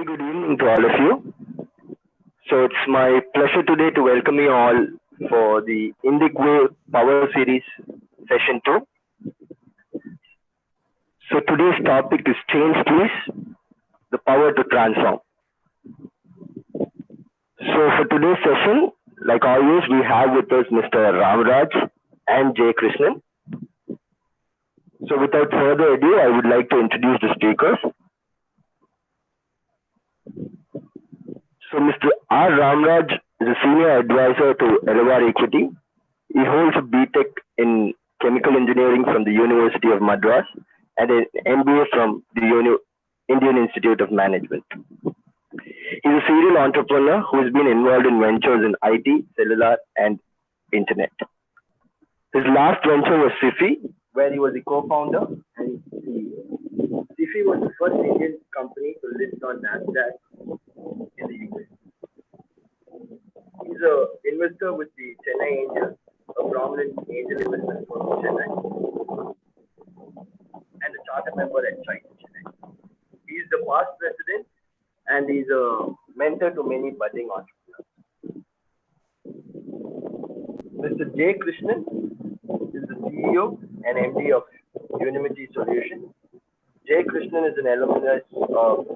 Very good evening to all of you. So it's my pleasure today to welcome you all for the Indic Power Series Session 2. So today's topic is Change Please, the power to transform. So for today's session, like always, we have with us Mr. Ramraj and J. Krishnan. So without further ado, I would like to introduce the speakers. So Mr. R. Ramraj is a senior advisor to Elevar Equity. He holds a BTech in chemical engineering from the University of Madras and an MBA from the Indian Institute of Management. He's a serial entrepreneur who has been involved in ventures in IT, cellular, and internet. His last venture was SIFI, where he was the co-founder and CEO. SIFI was the first Indian company to list on NASDAQ in the US. He's an investor with the Chennai Angels, a prominent angel investment firm in Chennai, and a charter member at Chennai. He's the past president and he's a mentor to many budding entrepreneurs. Mr. J. Krishnan is the CEO and MD of Unity Solutions. J. Krishnan is an alumnus of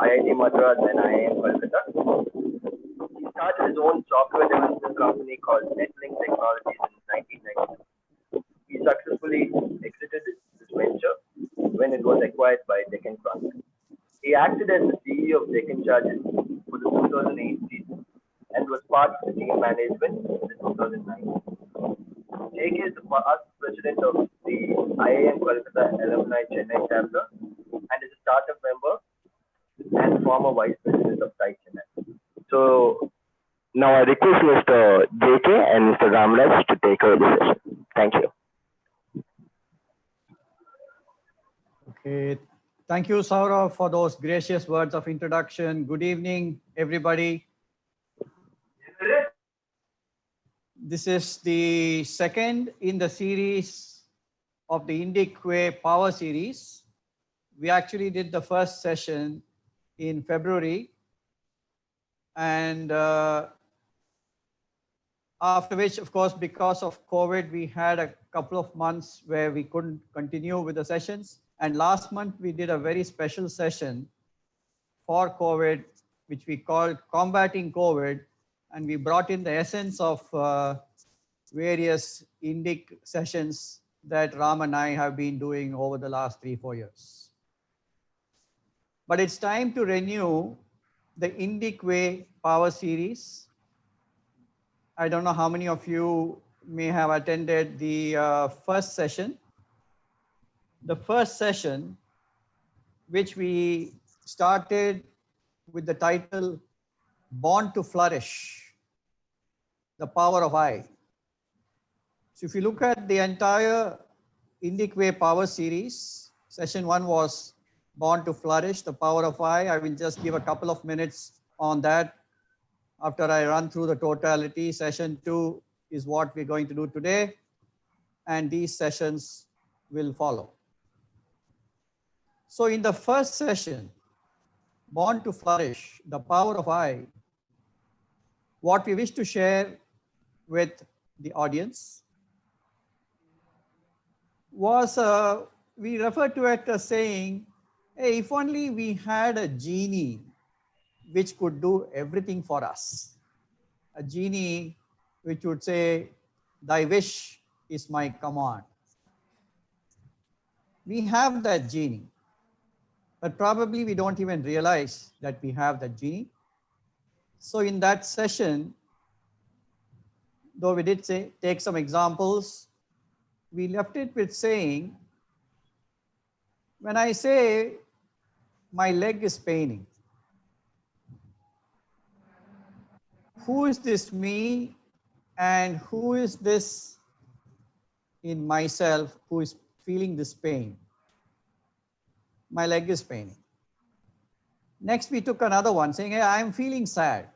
IIT Madras and IIM Kolkata. He started his own software development company called Netlink Technologies in 1992. He successfully exited this venture when it was acquired by Deccan Chronicle. He acted as the CEO of Deccan Charges for the 2008 season and was part of the team management in the 2009. JK is the past president of the IIM Kolkata Alumni Chennai chapter and is a startup member and former vice president of Site Chennai. So now I request Mr. JK and Mr. Ramraj to take over the session. Thank you. Okay. Thank you, Saurav, for those gracious words of introduction. Good evening, everybody. This is the second in the series of the Indic Way Power Series. We actually did the first session in February, and after which, of course, because of COVID, we had a couple of months where we couldn't continue with the sessions. And last month, we did a very special session for COVID, which we called Combating COVID. And we brought in the essence of various Indic sessions that Ram and I have been doing over the last 3-4 years. But it's time to renew the Indic Way Power Series. I don't know how many of you may have attended the first session. The first session, which we started with the title Born to Flourish, the Power of I. So if you look at the entire Indic Way Power Series, session 1 was Born to Flourish, the Power of I. I will just give a couple of minutes on that after I run through the totality. Session 2 is what we're going to do today, and these sessions will follow. So in the first session, Born to Flourish, the Power of I, what we wish to share with the audience was, we refer to it as saying, hey, if only we had a genie which could do everything for us. A genie which would say, thy wish is my command. We have that genie, but probably we don't even realize that we have that genie. So in that session, though we did take some examples, we left it with saying, when I say my leg is paining, who is this me and who is this in myself who is feeling this pain? My leg is paining. Next, we took another one saying, hey, I'm feeling sad.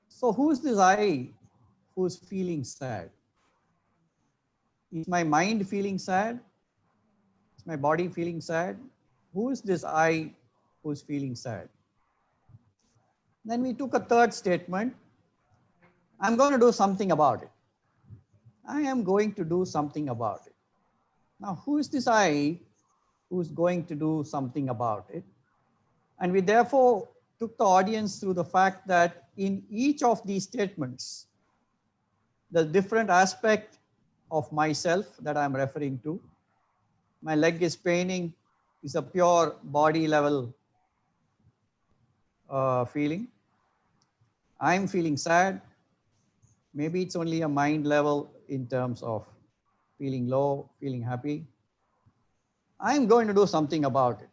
So who's this I who's feeling sad? Is my mind feeling sad? Is my body feeling sad? Who is this I who's feeling sad. Then we took a third statement. I'm going to do something about it. I am going to do something about it. Now, who is this I who's going to do something about it? And we therefore took the audience through the fact that in each of these statements, the different aspect of myself that I'm referring to. My leg is paining is a pure body level feeling. I'm feeling sad. Maybe it's only a mind level in terms of feeling low, feeling happy. I'm going to do something about it.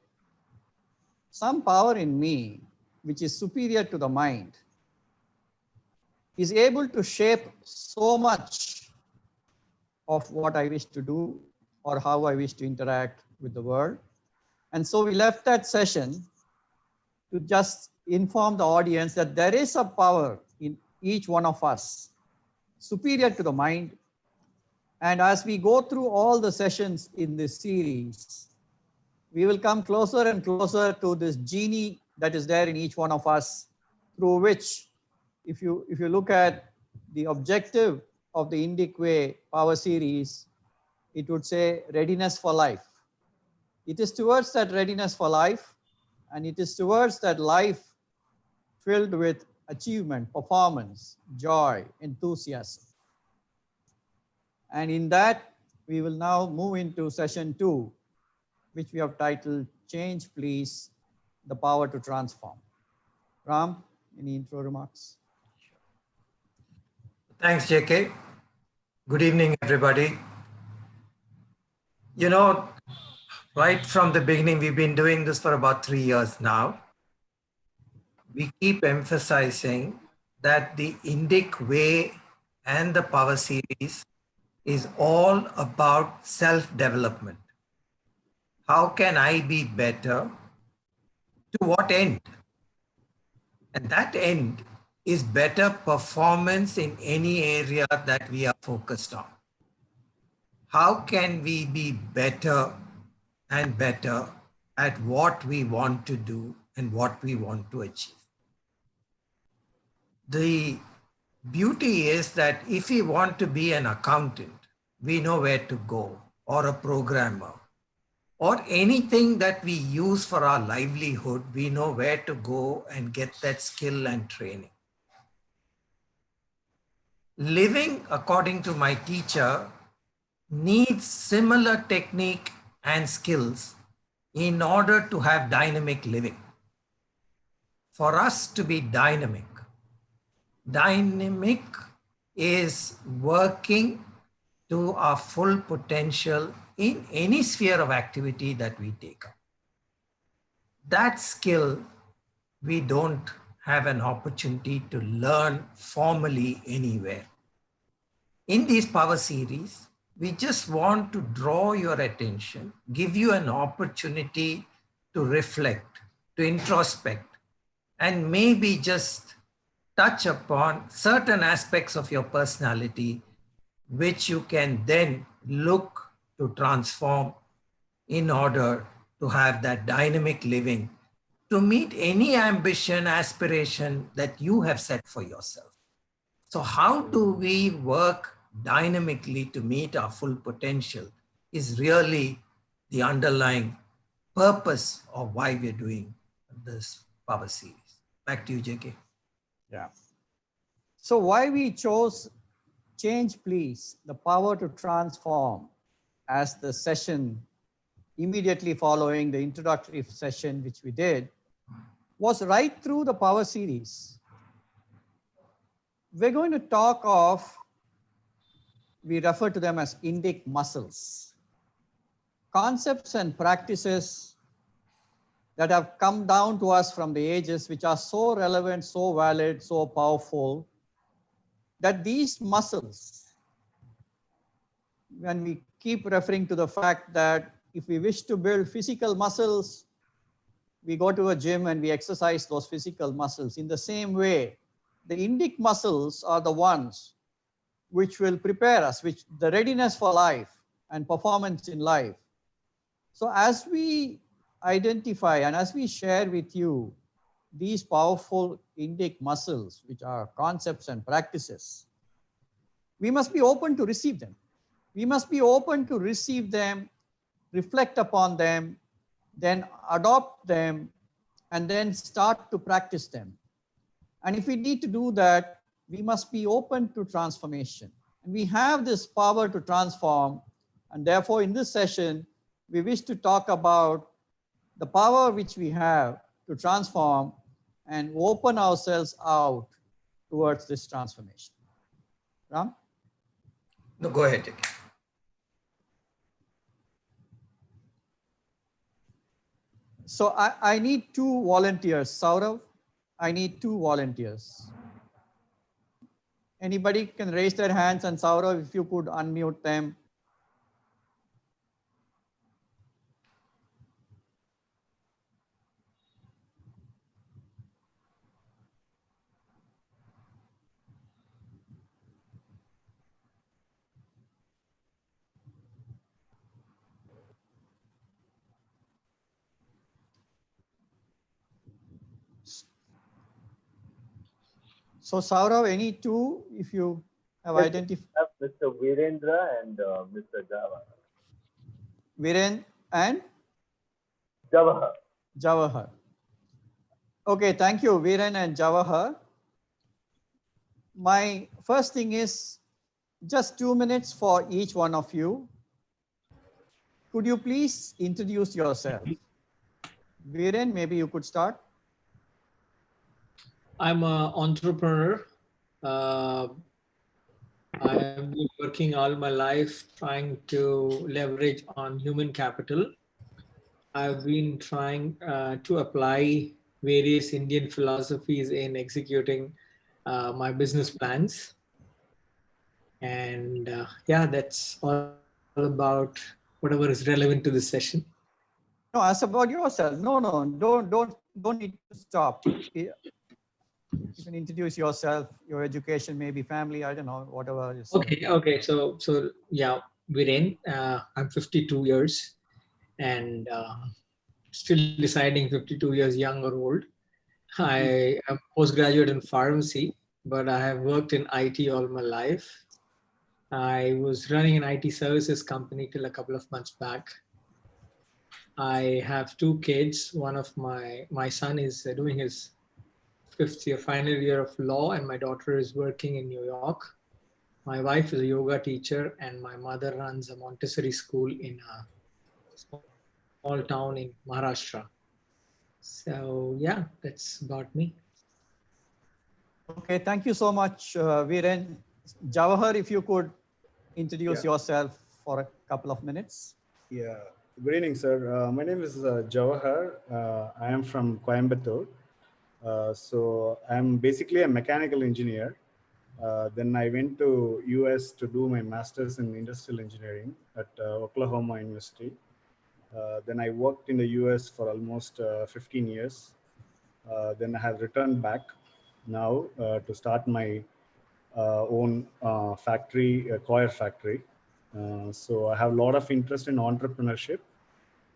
Some power in me, which is superior to the mind, is able to shape so much of what I wish to do or how I wish to interact with the world. And so we left that session to just inform the audience that there is a power in each one of us superior to the mind. And as we go through all the sessions in this series, we will come closer and closer to this genie that is there in each one of us, through which, if you look at the objective of the Indic Way Power Series, it would say readiness for life. It is towards that readiness for life, and it is towards that life filled with achievement, performance, joy, enthusiasm. And in that, we will now move into session 2, which we have titled Change Please, the Power to Transform. Ram, any intro remarks? Thanks, JK. Good evening, everybody. You know, right from the beginning, we've been doing this for about 3 years now. We keep emphasizing that the Indic Way and the Power Series is all about self-development. How can I be better? To what end? And that end is better performance in any area that we are focused on. How can we be better and better at what we want to do and what we want to achieve? The beauty is that if we want to be an accountant, we know where to go, or a programmer, or anything that we use for our livelihood, we know where to go and get that skill and training. Living, according to my teacher, needs similar technique and skills in order to have dynamic living. For us to be dynamic is working to our full potential in any sphere of activity that we take up. That skill, we don't have an opportunity to learn formally anywhere. In these power series, we just want to draw your attention, give you an opportunity to reflect, to introspect, and maybe just touch upon certain aspects of your personality, which you can then look to transform in order to have that dynamic living, to meet any ambition, aspiration that you have set for yourself. So how do we work dynamically to meet our full potential is really the underlying purpose of why we're doing this power series. Back to you, JK. Yeah. So why we chose Change Please, the Power to Transform as the session immediately following the introductory session, which we did, was right through the power series. We're going to talk of, we refer to them as Indic muscles, concepts and practices that have come down to us from the ages, which are so relevant, so valid, so powerful, that these muscles, when we keep referring to the fact that if we wish to build physical muscles, we go to a gym and we exercise those physical muscles. In the same way, the Indic muscles are the ones which will prepare us, which the readiness for life and performance in life. So as we identify and as we share with you these powerful Indic muscles, which are concepts and practices, we must be open to receive them. We must be open to receive them, reflect upon them, then adopt them, and then start to practice them. And if we need to do that, we must be open to transformation. And we have this power to transform. And therefore, in this session, we wish to talk about the power which we have to transform and open ourselves out towards this transformation. Ram? No, go ahead. So I need two volunteers. Saurav, I need two volunteers. Anybody can raise their hands, and Saurav, if you could unmute them. So Saurav, any two, if you have Yes, identified? Mr. Virendra and Mr. Java. Viren and Jawahar. Jawahar. Okay, thank you, Viren and Jawahar. My first thing is just 2 minutes for each one of you. Could you please introduce yourself? Viren, maybe you could start. I'm an entrepreneur. I have been working all my life trying to leverage on human capital. I've been trying to apply various Indian philosophies in executing my business plans. And yeah, that's all about whatever is relevant to this session. No, ask about yourself. No, don't need to stop. You can introduce yourself, your education, maybe family, I don't know, whatever is. Okay. So yeah, Viren, I'm 52 years and still deciding 52 years young or old. I am postgraduate in pharmacy, but I have worked in IT all my life. I was running an IT services company till a couple of months back. I have two kids. One of my son is doing his final year of law, and my daughter is working in New York. My wife is a yoga teacher, and my mother runs a Montessori school in a small town in Maharashtra. So yeah, that's about me. Okay, thank you so much, Viren. Jawahar, if you could introduce yourself for a couple of minutes. Yeah, good evening, sir. My name is Jawahar. I am from Coimbatore. So I'm basically a mechanical engineer. Then I went to US to do my master's in industrial engineering at Oklahoma University. Then I worked in the US for almost 15 years. Then I have returned back now to start my own factory, coir factory. So I have a lot of interest in entrepreneurship,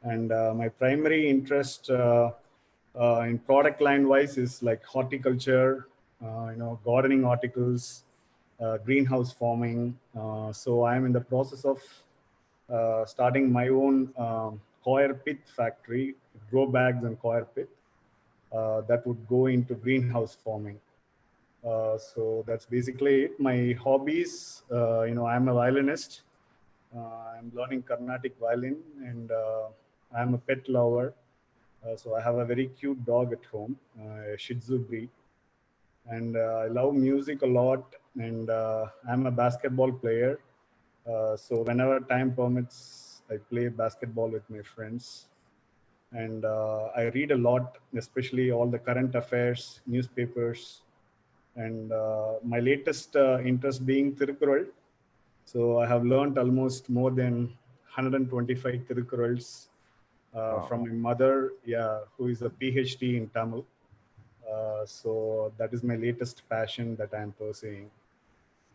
and my primary interest in product line wise is like horticulture, gardening articles, greenhouse farming. So I am in the process of starting my own coir pit factory, grow bags and coir pit that would go into greenhouse farming. So that's basically it. My hobbies, I'm a violinist. I'm learning Carnatic violin, and I'm a pet lover. So I have a very cute dog at home, a Shih Tzu breed. And I love music a lot, and I'm a basketball player. So whenever time permits, I play basketball with my friends. And I read a lot, especially all the current affairs, newspapers, and my latest interest being Tirukkural. So I have learned almost more than 125 Tirukkurals from my mother, who is a PhD in Tamil. So that is my latest passion that I'm pursuing.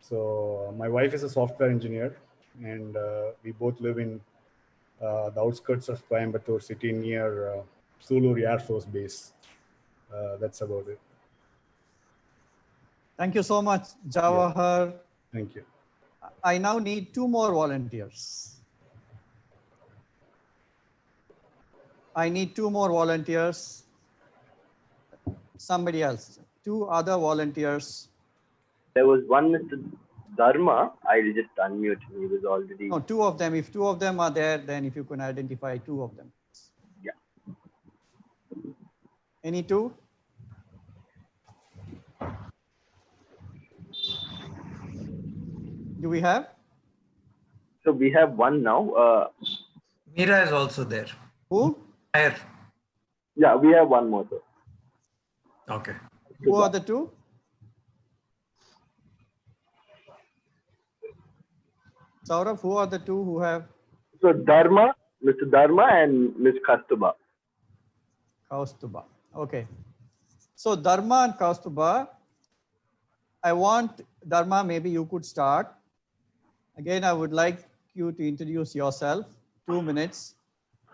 So my wife is a software engineer, and we both live in the outskirts of Coimbatore city near Sulur Air Force Base. That's about it. Thank you so much, Jawahar. Thank you. I now need 2 more volunteers. I need 2 more volunteers. Somebody else, 2 other volunteers. There was one Mr. Dharma. I'll just unmute him. He was already. No, 2 of them. If 2 of them are there, then if you can identify 2 of them. Yeah. Any 2? Do we have? So we have one now. Meera is also there. Who? Higher. Yeah, we have one more. Sir. Okay. Who are the 2? Saurabh, who are the 2 who have? So Dharma, Mr. Dharma and Ms. Kastuba. Kaustuba. Okay. So Dharma and Kaustuba, I want, Dharma, maybe you could start. Again, I would like you to introduce yourself, 2 minutes,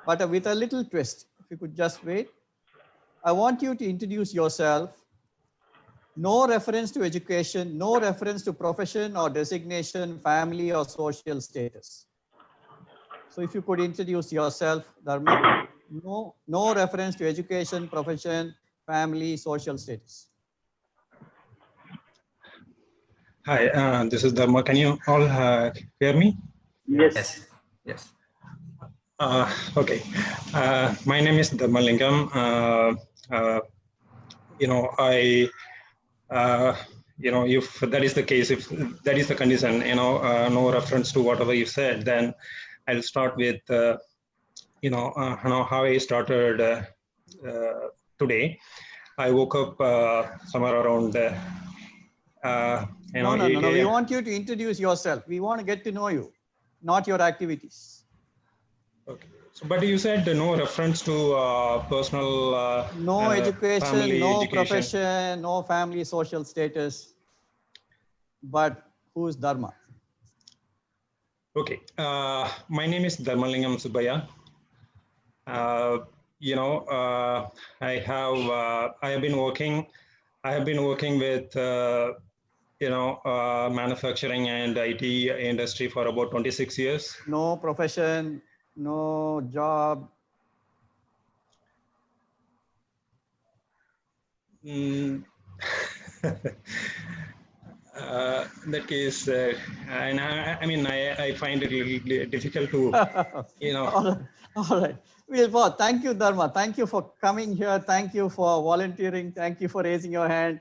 but with a little twist. If you could just wait. I want you to introduce yourself. No reference to education, no reference to profession or designation, family or social status. So if you could introduce yourself, Dharma. No reference to education, profession, family, social status. Hi, this is Dharma. Can you all hear me? Yes. Yes. Okay. My name is Dharma Lingam. If that is the case, if that is the condition, no reference to whatever you said, then I'll start with, how I started today. I woke up somewhere around, No. We want you to introduce yourself. We want to get to know you, not your activities. Okay. So, but you said no reference to personal, no education, family, no education. profession, no family, social status. But who's Dharma? Okay. My name is Dharmalingam Subaya. I have been working with manufacturing and IT industry for about 26 years. No profession, no job. That case, and I find it a little difficult to, All right. Well, thank you, Dharma. Thank you for coming here. Thank you for volunteering. Thank you for raising your hand.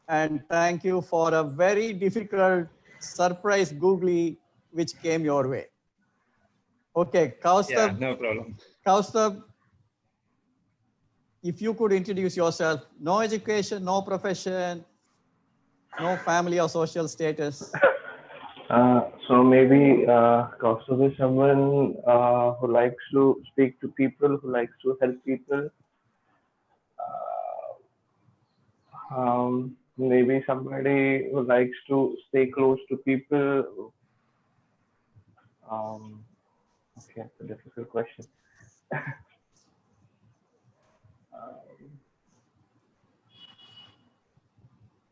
And thank you for a very difficult surprise googly which came your way. Okay, Kaustubh. Yeah, no problem. Kaustubh, if you could introduce yourself. No education, no profession, no family or social status. So maybe Kaustubh is someone who likes to speak to people, who likes to help people. Maybe somebody who likes to stay close to people. Okay, it's a difficult question.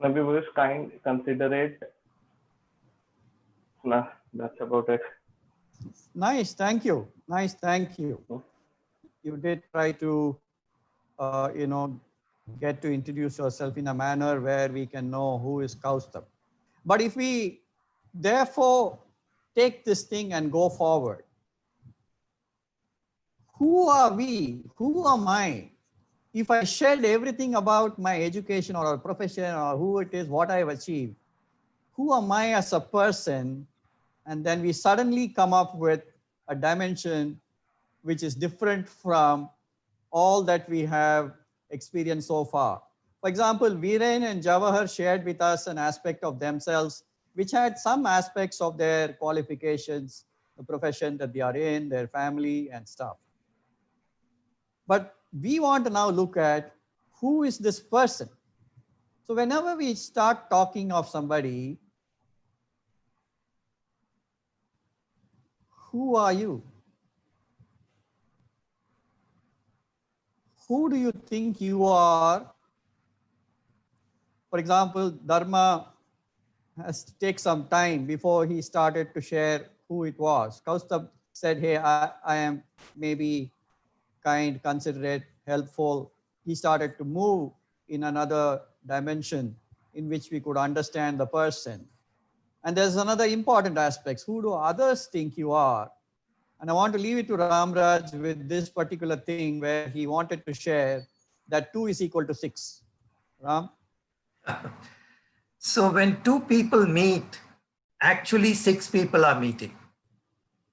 Maybe we'll just considerate. Nah, that's about it. Nice, thank you. Nice, thank you. You did try to, get to introduce yourself in a manner where we can know who is Kaustubh. But if we therefore take this thing and go forward, who are we? Who am I? If I shared everything about my education or profession or who it is, what I've achieved, who am I as a person? And then we suddenly come up with a dimension which is different from all that we have experienced so far. For example, Viren and Jawahar shared with us an aspect of themselves which had some aspects of their qualifications, the profession that they are in, their family and stuff. But we want to now look at who is this person. So whenever we start talking of somebody, who are you? who do you think you are? For example, Dharma has to take some time before he started to share who it was. Kaustubh said, hey, I am maybe kind, considerate, helpful. He started to move in another dimension in which we could understand the person. And there's another important aspect. Who do others think you are? And I want to leave it to Ramraj with this particular thing where he wanted to share that 2 is equal to 6. Ram? So when two people meet, actually 6 people are meeting.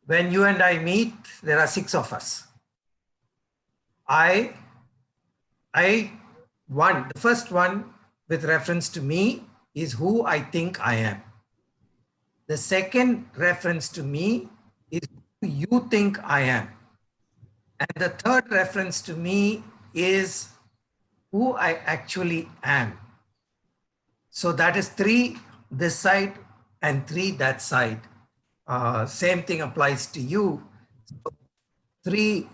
When you and I meet, there are 6 of us. The first one with reference to me is who I think I am. The second reference to me is who you think I am. And the third reference to me is who I actually am. So that is 3 this side and 3 that side. Same thing applies to you. So 3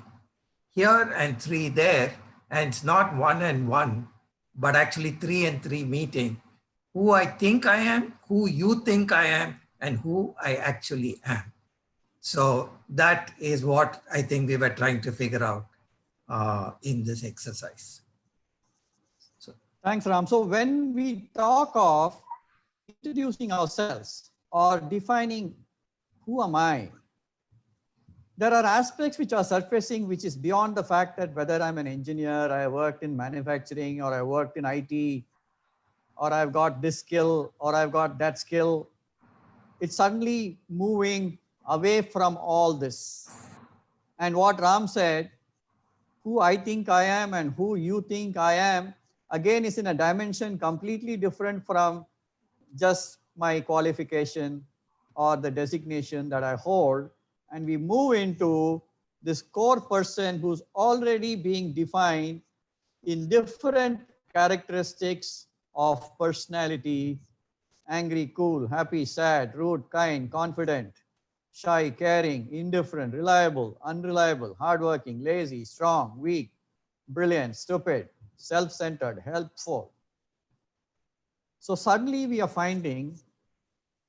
here and 3 there, and it's not 1 and 1, but actually 3 and 3 meeting. Who I think I am, who you think I am, and who I actually am. So that is what I think we were trying to figure out in this exercise. So Thanks, Ram. So when we talk of introducing ourselves or defining who am I, there are aspects which are surfacing, which is beyond the fact that whether I'm an engineer, I worked in manufacturing, or I worked in IT, or I've got this skill, or I've got that skill. It's suddenly moving away from all this. And what Ram said, who I think I am and who you think I am, again is in a dimension completely different from just my qualification or the designation that I hold. And we move into this core person who's already being defined in different characteristics of personality: angry, cool, happy, sad, rude, kind, confident, shy, caring, indifferent, reliable, unreliable, hardworking, lazy, strong, weak, brilliant, stupid, self-centered, helpful. So suddenly we are finding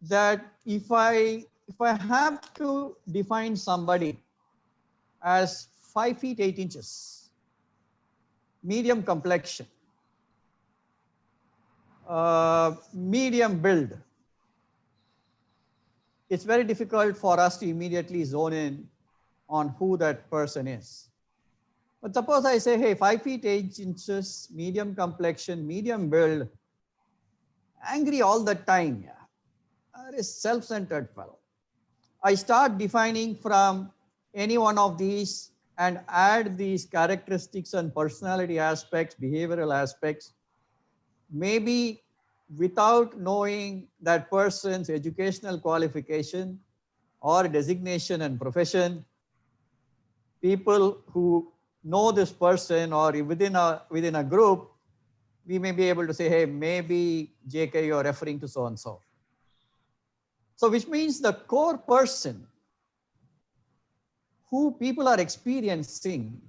that if I have to define somebody as 5 feet 8 inches, medium complexion, medium build, it's very difficult for us to immediately zone in on who that person is. But suppose I say, hey, 5 feet 8 inches, medium complexion, medium build, angry all the time, yeah. That is self-centered fellow. I start defining from any one of these and add these characteristics and personality aspects, behavioral aspects, maybe without knowing that person's educational qualification or designation and profession. People who know this person or within a group, we may be able to say, hey, maybe JK, you're referring to so-and-so. So which means the core person who people are experiencing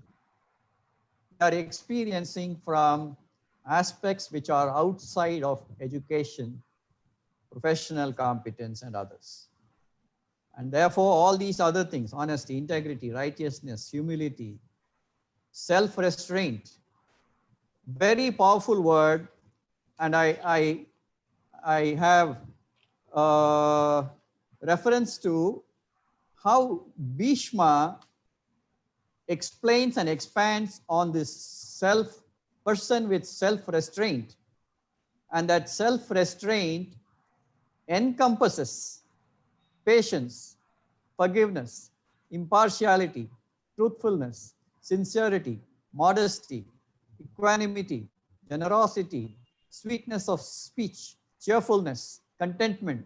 from aspects which are outside of education, professional competence, and others. And therefore, all these other things, honesty, integrity, righteousness, humility, self-restraint, very powerful word. And I have reference to how Bhishma explains and expands on this person with self-restraint. And that self-restraint encompasses patience, forgiveness, impartiality, truthfulness, sincerity, modesty, equanimity, generosity, sweetness of speech, cheerfulness, contentment,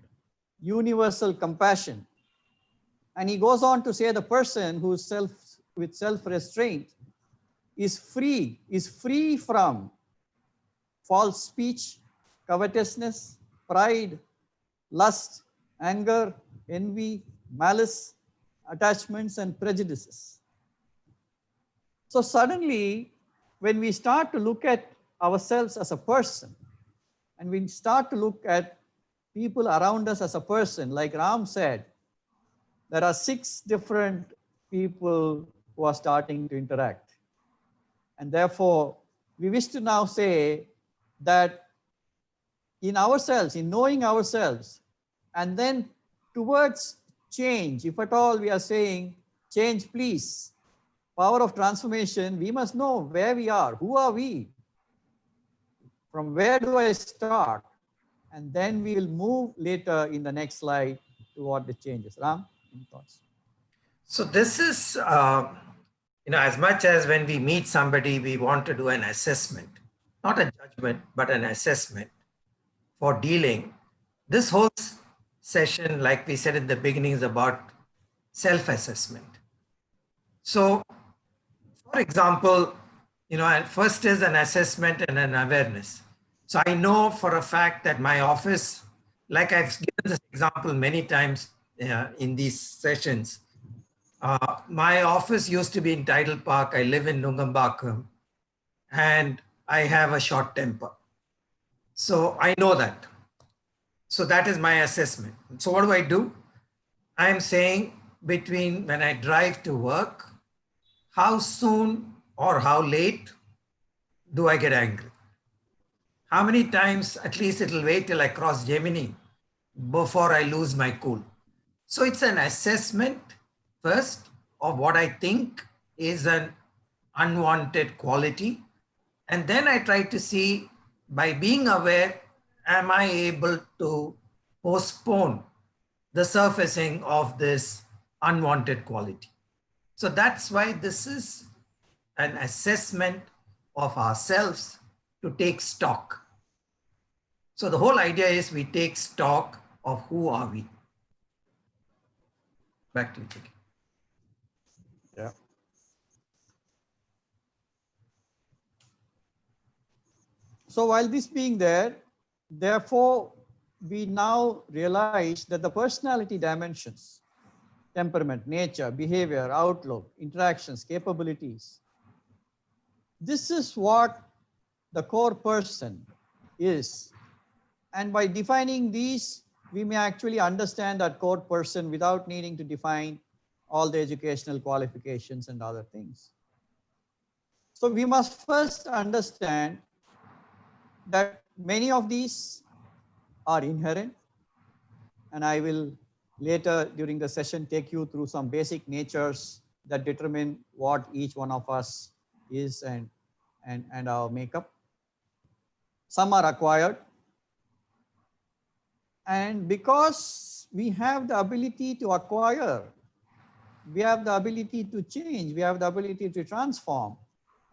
universal compassion. And he goes on to say the person who's with self-restraint is free from false speech, covetousness, pride, lust, anger, envy, malice, attachments, and prejudices. So suddenly, when we start to look at ourselves as a person, and we start to look at people around us as a person, like Ram said, there are 6 different people who are starting to interact. And therefore, we wish to now say that in ourselves, in knowing ourselves, and then towards change, if at all we are saying, change please, power of transformation, we must know where we are, who are we, from where do I start, and then we will move later in the next slide to what the changes. Ram, any thoughts? So this is, as much as when we meet somebody, we want to do an assessment, not a judgment, but an assessment for dealing. This whole session, like we said in the beginning, is about self-assessment. So, for example, first is an assessment and an awareness. So I know for a fact that my office, like I've given this example many times in these sessions, my office used to be in Tidal Park. I live in Nungambakkam, and I have a short temper. So I know that. So that is my assessment. So what do? I'm saying between when I drive to work, how soon or how late do I get angry? How many times, at least it'll wait till I cross Gemini before I lose my cool. So it's an assessment first of what I think is an unwanted quality. And then I try to see, by being aware, am I able to postpone the surfacing of this unwanted quality? So that's why this is an assessment of ourselves to take stock. So the whole idea is we take stock of who are we. Back to you, Chiki. Yeah. So while this being there, therefore, we now realize that the personality dimensions, temperament, nature, behavior, outlook, interactions, capabilities, this is what the core person is. And by defining these, we may actually understand that core person without needing to define all the educational qualifications and other things. So we must first understand that many of these are inherent, and I will later during the session take you through some basic natures that determine what each one of us is and our makeup. Some are acquired, and because we have the ability to acquire, we have the ability to change, we have the ability to transform.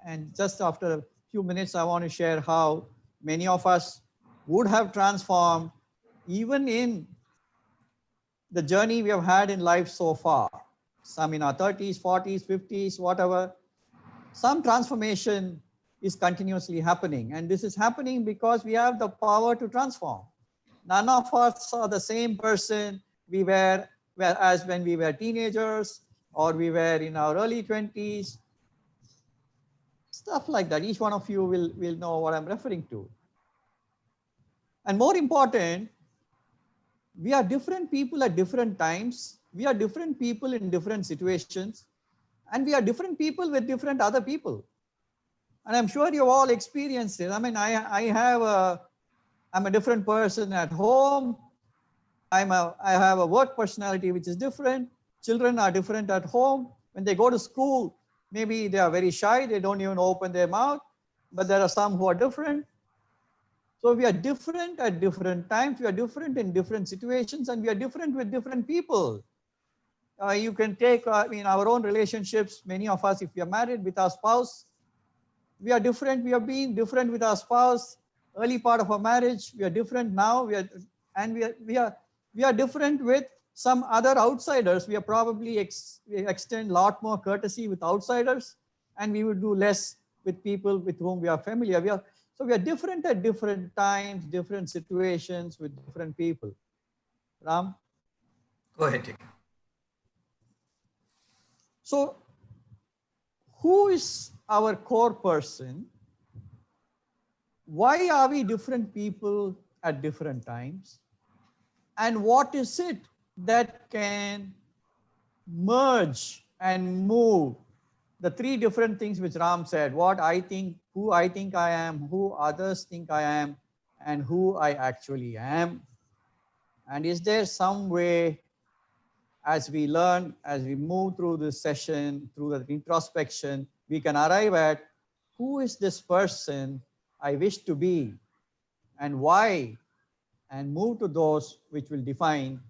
And just after a few minutes, I want to share how many of us would have transformed even in the journey we have had in life so far. Some in our 30s, 40s, 50s, whatever. Some transformation is continuously happening. And this is happening because we have the power to transform. None of us are the same person we were as when we were teenagers or we were in our early 20s. Stuff like that. Each one of you will know what I'm referring to. And more important, we are different people at different times. We are different people in different situations. And we are different people with different other people. And I'm sure you've all experienced it. I mean, I'm a different person at home. I have a work personality which is different. Children are different at home. When they go to school, maybe they are very shy. They don't even open their mouth. But there are some who are different. So we are different at different times. We are different in different situations, and we are different with different people. You can take in our own relationships, many of us, if we are married with our spouse, we are different. We have been different with our spouse. Early part of our marriage, we are different now. We are different with some other outsiders. We are probably we extend a lot more courtesy with outsiders, and we will do less with people with whom we are familiar. So we are different at different times, different situations with different people. Ram? Go ahead, Chiki. So who is our core person? Why are we different people at different times? And what is it that can merge and move the three different things which Ram said, what I think, who I think I am, who others think I am, and who I actually am? And is there some way, as we learn, as we move through this session, through the introspection, we can arrive at who is this person I wish to be and why, and move to those which will define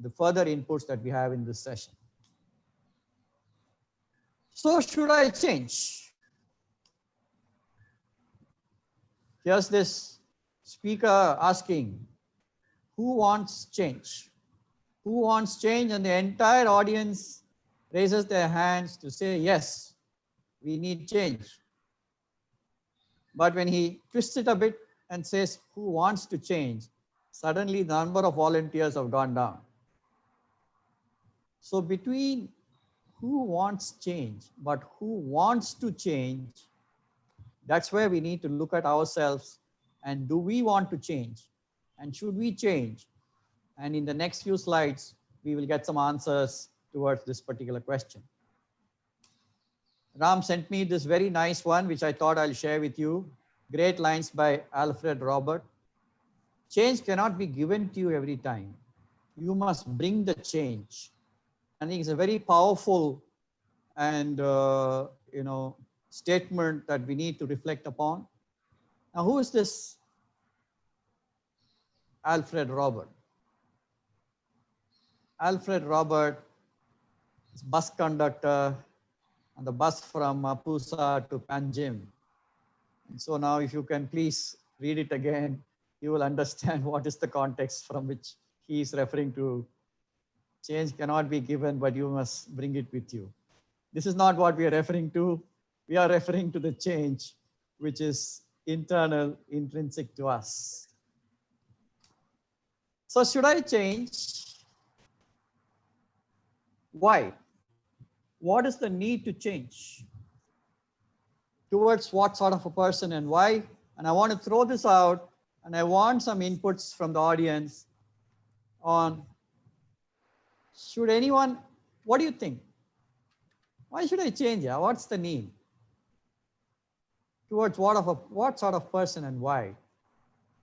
the further inputs that we have in this session. So should I change? Here's this speaker asking, who wants change? Who wants change? And the entire audience raises their hands to say, yes, we need change. But when he twists it a bit and says, who wants to change? Suddenly the number of volunteers have gone down. So between who wants change, but who wants to change, that's where we need to look at ourselves and do we want to change? And should we change? And in the next few slides, we will get some answers towards this particular question. Ram sent me this very nice one, which I thought I'll share with you. Great lines by Alfred Robert. Change cannot be given to you every time. You must bring the change. I think it's a very powerful and statement that we need to reflect upon. Now, who is this Alfred Robert? Alfred Robert is bus conductor on the bus from Mapusa to Panjim. And so now if you can please read it again, you will understand what is the context from which he is referring to. Change cannot be given, but you must bring it with you. This is not what we are referring to. We are referring to the change which is internal, intrinsic to us. So should I change? Why? What is the need to change? Towards what sort of a person and why? And I want to throw this out and I want some inputs from the audience on, should anyone, what do you think? Why should I change? What's the need? Towards what sort of person and why?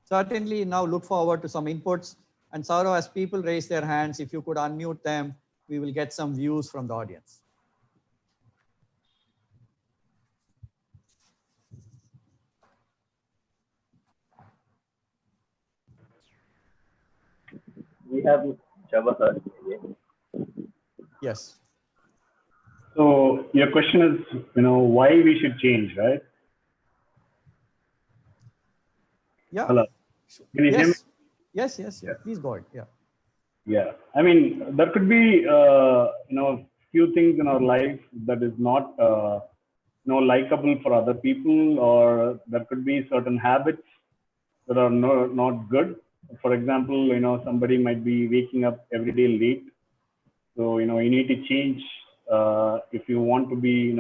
Certainly now look forward to some inputs. And Saurav, as people raise their hands, if you could unmute them, we will get some views from the audience. We have Jawahar. Yes. So your question is, why we should change, right? Yeah. Hello. Can you hear me? Yes. Please go ahead. Yeah. Yeah. I mean, there could be, few things in our life that is not, likable for other people, or there could be certain habits that are not good. For example, somebody might be waking up every day late. So, you need to change. If you want to be,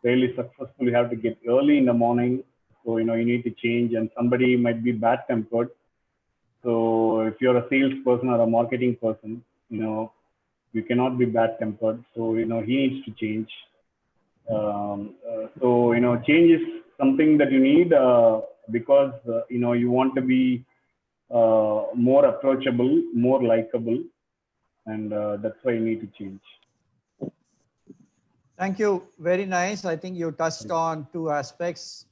really successful, you have to get early in the morning. So, you need to change. And somebody might be bad tempered. So if you're a salesperson or a marketing person, you cannot be bad tempered. So, he needs to change. Change is something that you need because, you want to be more approachable, more likable. And that's why you need to change. Thank you. Very nice. I think you touched on two aspects.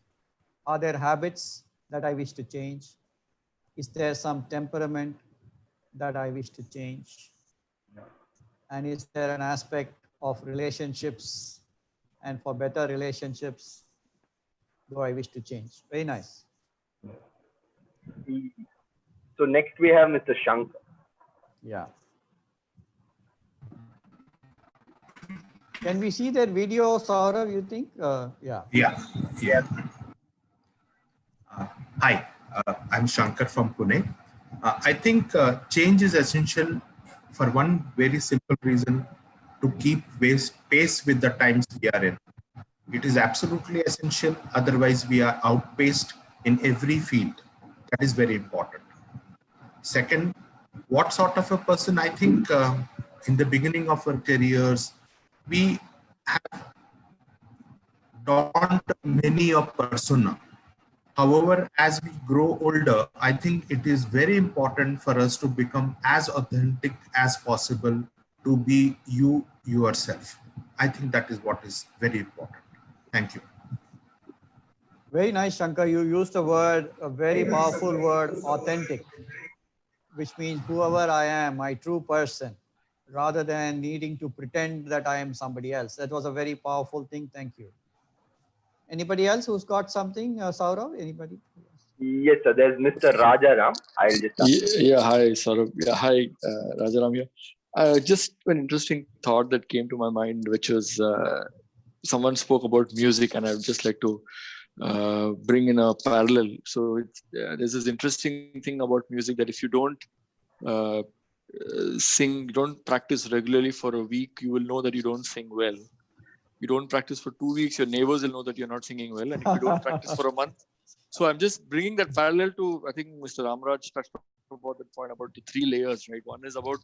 Are there habits that I wish to change? Is there some temperament that I wish to change? And is there an aspect of relationships, and for better relationships, do I wish to change? Very nice. So next we have Mr. Shankar. Yeah. Can we see their video, Saurav, you think? Yeah. Hi, I'm Shankar from Pune. I think change is essential for one very simple reason: to keep pace with the times we are in. It is absolutely essential. Otherwise, we are outpaced in every field. That is very important. Second, what sort of a person? I think in the beginning of our careers, we have donned many a persona. However, as we grow older, I think it is very important for us to become as authentic as possible, to be you yourself. I think that is what is very important. Thank you. Very nice, Shankar. You used a very powerful word, authentic, which means whoever I am, my true person, rather than needing to pretend that I am somebody else. That was a very powerful thing. Thank you. Anybody else who's got something, Saurav? Anybody? Yes, sir. There's Mr. Rajaram. I'll just start. Yeah, hi, Saurabh. Yeah, hi, Rajaram here. Just an interesting thought that came to my mind, which was someone spoke about music, and I would just like to bring in a parallel. So there's this interesting thing about music that if you don't sing, don't practice regularly for a week, you will know that you don't sing well. You don't practice for 2 weeks, your neighbors will know that you're not singing well. And if you don't practice for a month, so I'm just bringing that parallel to, I think Mr. Ramraj touched about the point about the 3 layers, right? One is about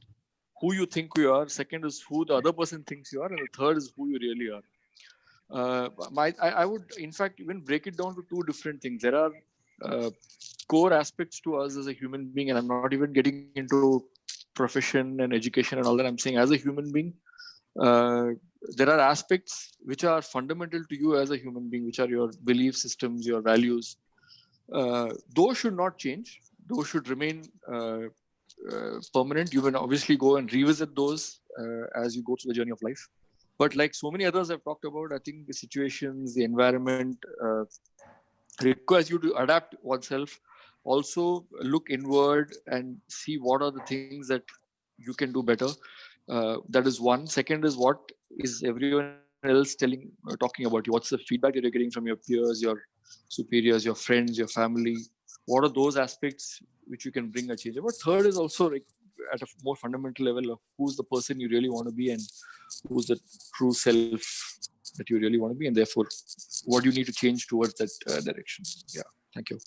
who you think you are. Second is who the other person thinks you are. And the third is who you really are. I would, in fact, even break it down to 2 different things. There are core aspects to us as a human being, and I'm not even getting into profession and education and all that. I'm saying as a human being, there are aspects which are fundamental to you as a human being, which are your belief systems, your values. Those should not change. Those should remain permanent. You can obviously go and revisit those as you go through the journey of life. But like so many others I've talked about, I think the situations, the environment requires you to adapt oneself. Also look inward and see what are the things that you can do better. That is one. Second is what is everyone else talking about you? What's the feedback that you're getting from your peers, your superiors, your friends, your family? What are those aspects which you can bring a change? But third is also like at a more fundamental level of who's the person you really want to be and who's the true self that you really want to be, and therefore what do you need to change towards that direction. Yeah, thank you.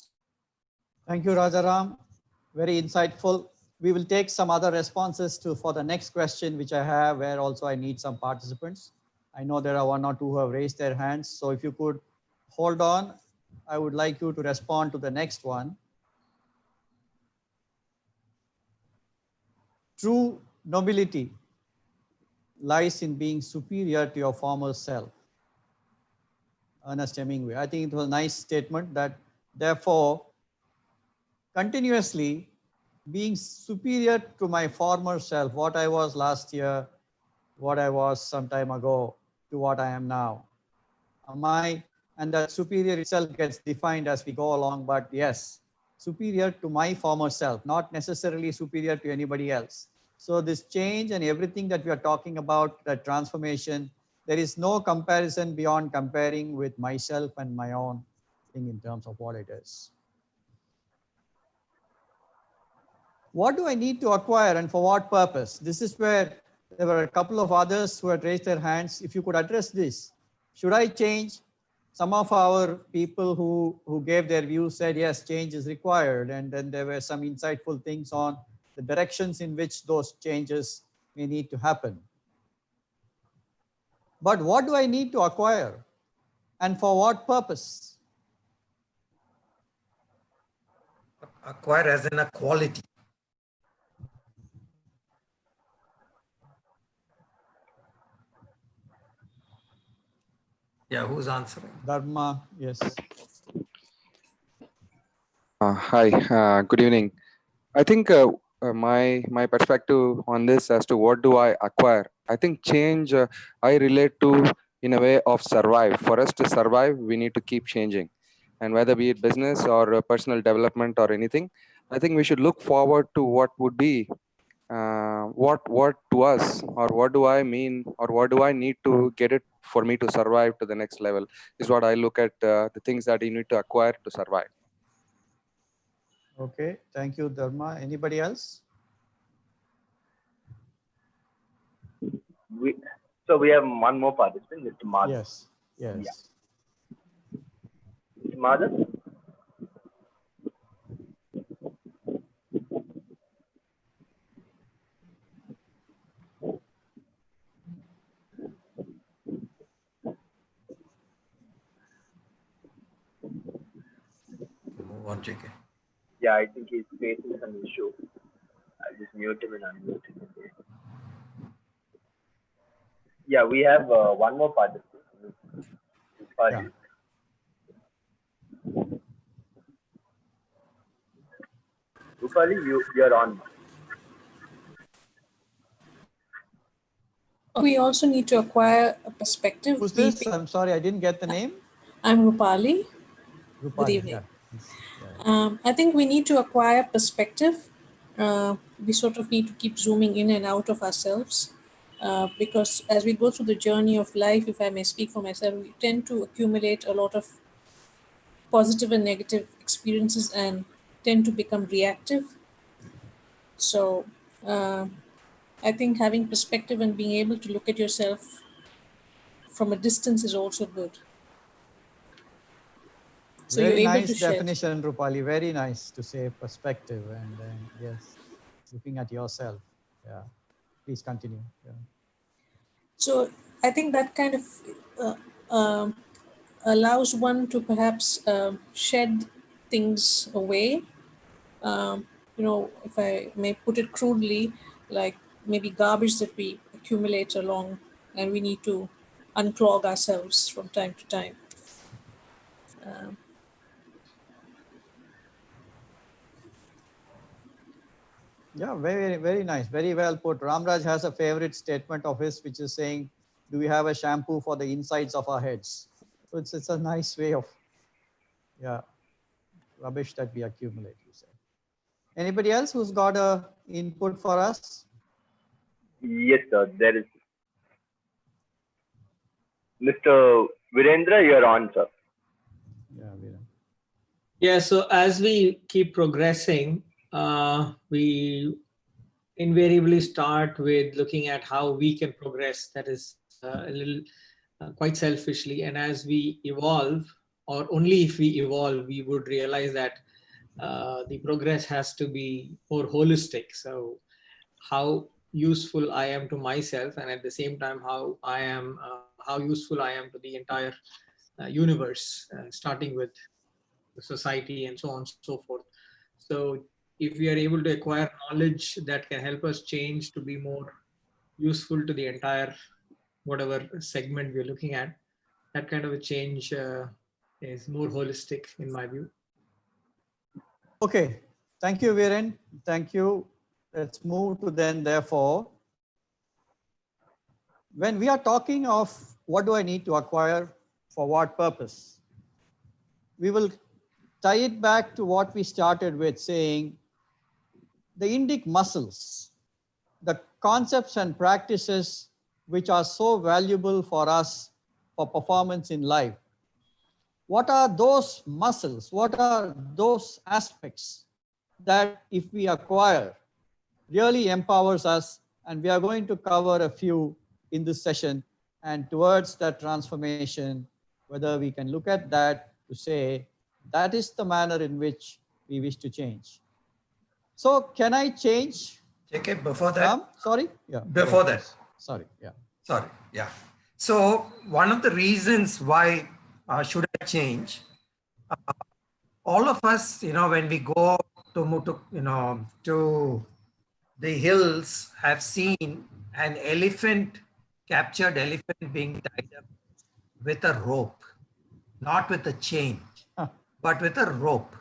Thank you, Rajaram. Very insightful. We will take some other responses for the next question, which I have, where also I need some participants. I know there are 1 or 2 who have raised their hands. So if you could hold on, I would like you to respond to the next one. True nobility lies in being superior to your former self. Ernest Hemingway. I think it was a nice statement that therefore continuously being superior to my former self, what I was last year, what I was some time ago, to what I am now. And that superior itself gets defined as we go along, but yes, superior to my former self, not necessarily superior to anybody else. So this change and everything that we are talking about, that transformation, there is no comparison beyond comparing with myself and my own thing in terms of what it is. What do I need to acquire and for what purpose? This is where there were a couple of others who had raised their hands. If you could address this, should I change? Some of our people who gave their views said, yes, change is required. And then there were some insightful things on the directions in which those changes may need to happen. But what do I need to acquire and for what purpose? Acquire as in a quality. Yeah, who's answering? Dharma, yes. Hi, good evening. I think my perspective on this as to what do I acquire, I think change I relate to in a way of survive. For us to survive, we need to keep changing. And whether be it business or personal development or anything, I think we should look forward to what would be what to us, or what do I mean, or what do I need to get it for me to survive to the next level is what I look at the things that you need to acquire to survive. Okay, thank you, Dharma. Anybody else? So we have one more participant, Mr. Mark. Yes, yes. Yeah. Mr. Madhav? Move on, JK. Yeah, I think he's facing some issue. I'll just mute him and unmute him again. Yeah, we have one more participant. Yeah. Rupali, you're on. We also need to acquire a perspective. Who's this? I'm sorry, I didn't get the name. I'm Rupali. Good Rupali, evening. yeah. I think we need to acquire perspective. We sort of need to keep zooming in and out of ourselves because as we go through the journey of life, if I may speak for myself, we tend to accumulate a lot of positive and negative experiences and tend to become reactive. So I think having perspective and being able to look at yourself from a distance is also good. So Very you're able nice to share. definition, Rupali. Very nice to say perspective and yes, looking at yourself. Yeah, please continue. Yeah. So I think that kind of allows one to perhaps shed things away. If I may put it crudely, like maybe garbage that we accumulate along and we need to unclog ourselves from time to time. Yeah, very, very nice. Very well put. Ramraj has a favorite statement of his, which is saying, do we have a shampoo for the insides of our heads? So it's a nice way of, yeah, rubbish that we accumulate, you say. Anybody else who's got a input for us? Yes, sir. There is. Mr. Virendra, you're on, sir. Yeah, Virendra. Yeah, so as we keep progressing, we invariably start with looking at how we can progress. That is a little quite selfishly. And as we evolve, or only if we evolve, we would realize that the progress has to be more holistic. So how useful I am to myself, and at the same time, how useful I am to the entire universe, starting with the society and so on and so forth. So if we are able to acquire knowledge that can help us change to be more useful to the entire whatever segment we're looking at, that kind of a change is more holistic in my view. Okay, thank you, Viren. Thank you. Let's move to then, therefore, when we are talking of what do I need to acquire for what purpose, we will tie it back to what we started with, saying the Indic muscles, the concepts and practices which are so valuable for us for performance in life. What are those muscles? What are those aspects that if we acquire really empowers us? And we are going to cover a few in this session, and towards that transformation, whether we can look at that to say that is the manner in which we wish to change. So can I change? JK, before that. Sorry. Yeah. Before that. Sorry. Yeah. Sorry. Yeah. So one of the reasons why should I change? All of us, when we go to the hills, have seen an captured elephant being tied up with a rope, not with a chain, but with a rope.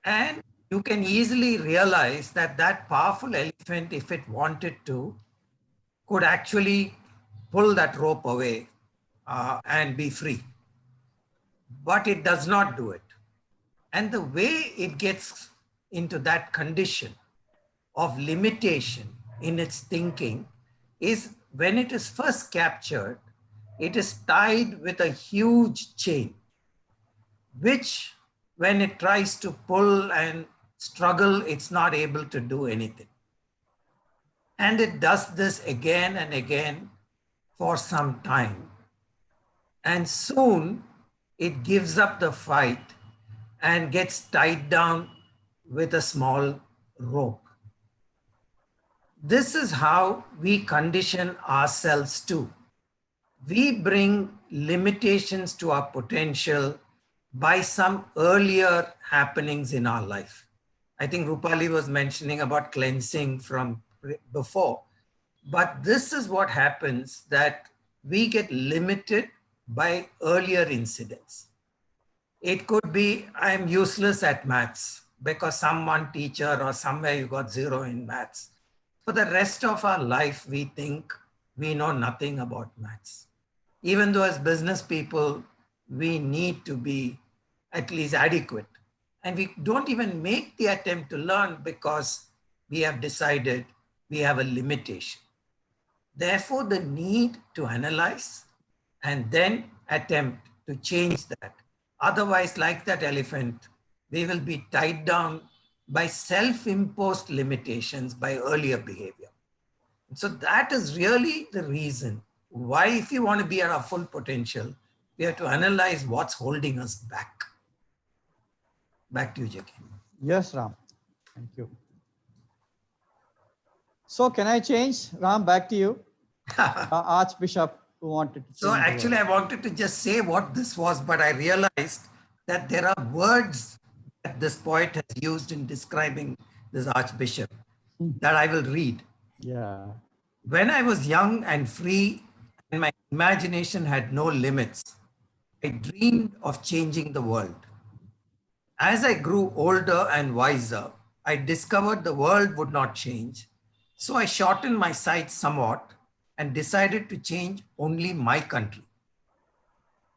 And you can easily realize that that powerful elephant, if it wanted to, could actually pull that rope away and be free. But it does not do it. And the way it gets into that condition of limitation in its thinking is when it is first captured, it is tied with a huge chain, which when it tries to pull and struggle, it's not able to do anything. And it does this again and again for some time. And soon it gives up the fight and gets tied down with a small rope. This is how we condition ourselves too. We bring limitations to our potential by some earlier happenings in our life. I think Rupali was mentioning about cleansing from before, but this is what happens, that we get limited by earlier incidents. It could be, I'm useless at maths because someone teacher or somewhere you got 0 in maths. For the rest of our life, we think we know nothing about maths. Even though as business people, we need to be at least adequate. And we don't even make the attempt to learn because we have decided we have a limitation. Therefore, the need to analyze and then attempt to change that. Otherwise, like that elephant, we will be tied down by self-imposed limitations by earlier behavior. So that is really the reason why, if you want to be at our full potential, we have to analyze what's holding us back. Back to you, Jackie. Yes, Ram. Thank you. So can I change? Ram, back to you. Archbishop who wanted to. So actually, I wanted to just say what this was, but I realized that there are words that this poet has used in describing this Archbishop that I will read. Yeah. When I was young and free and my imagination had no limits, I dreamed of changing the world. As I grew older and wiser, I discovered the world would not change. So I shortened my sights somewhat and decided to change only my country.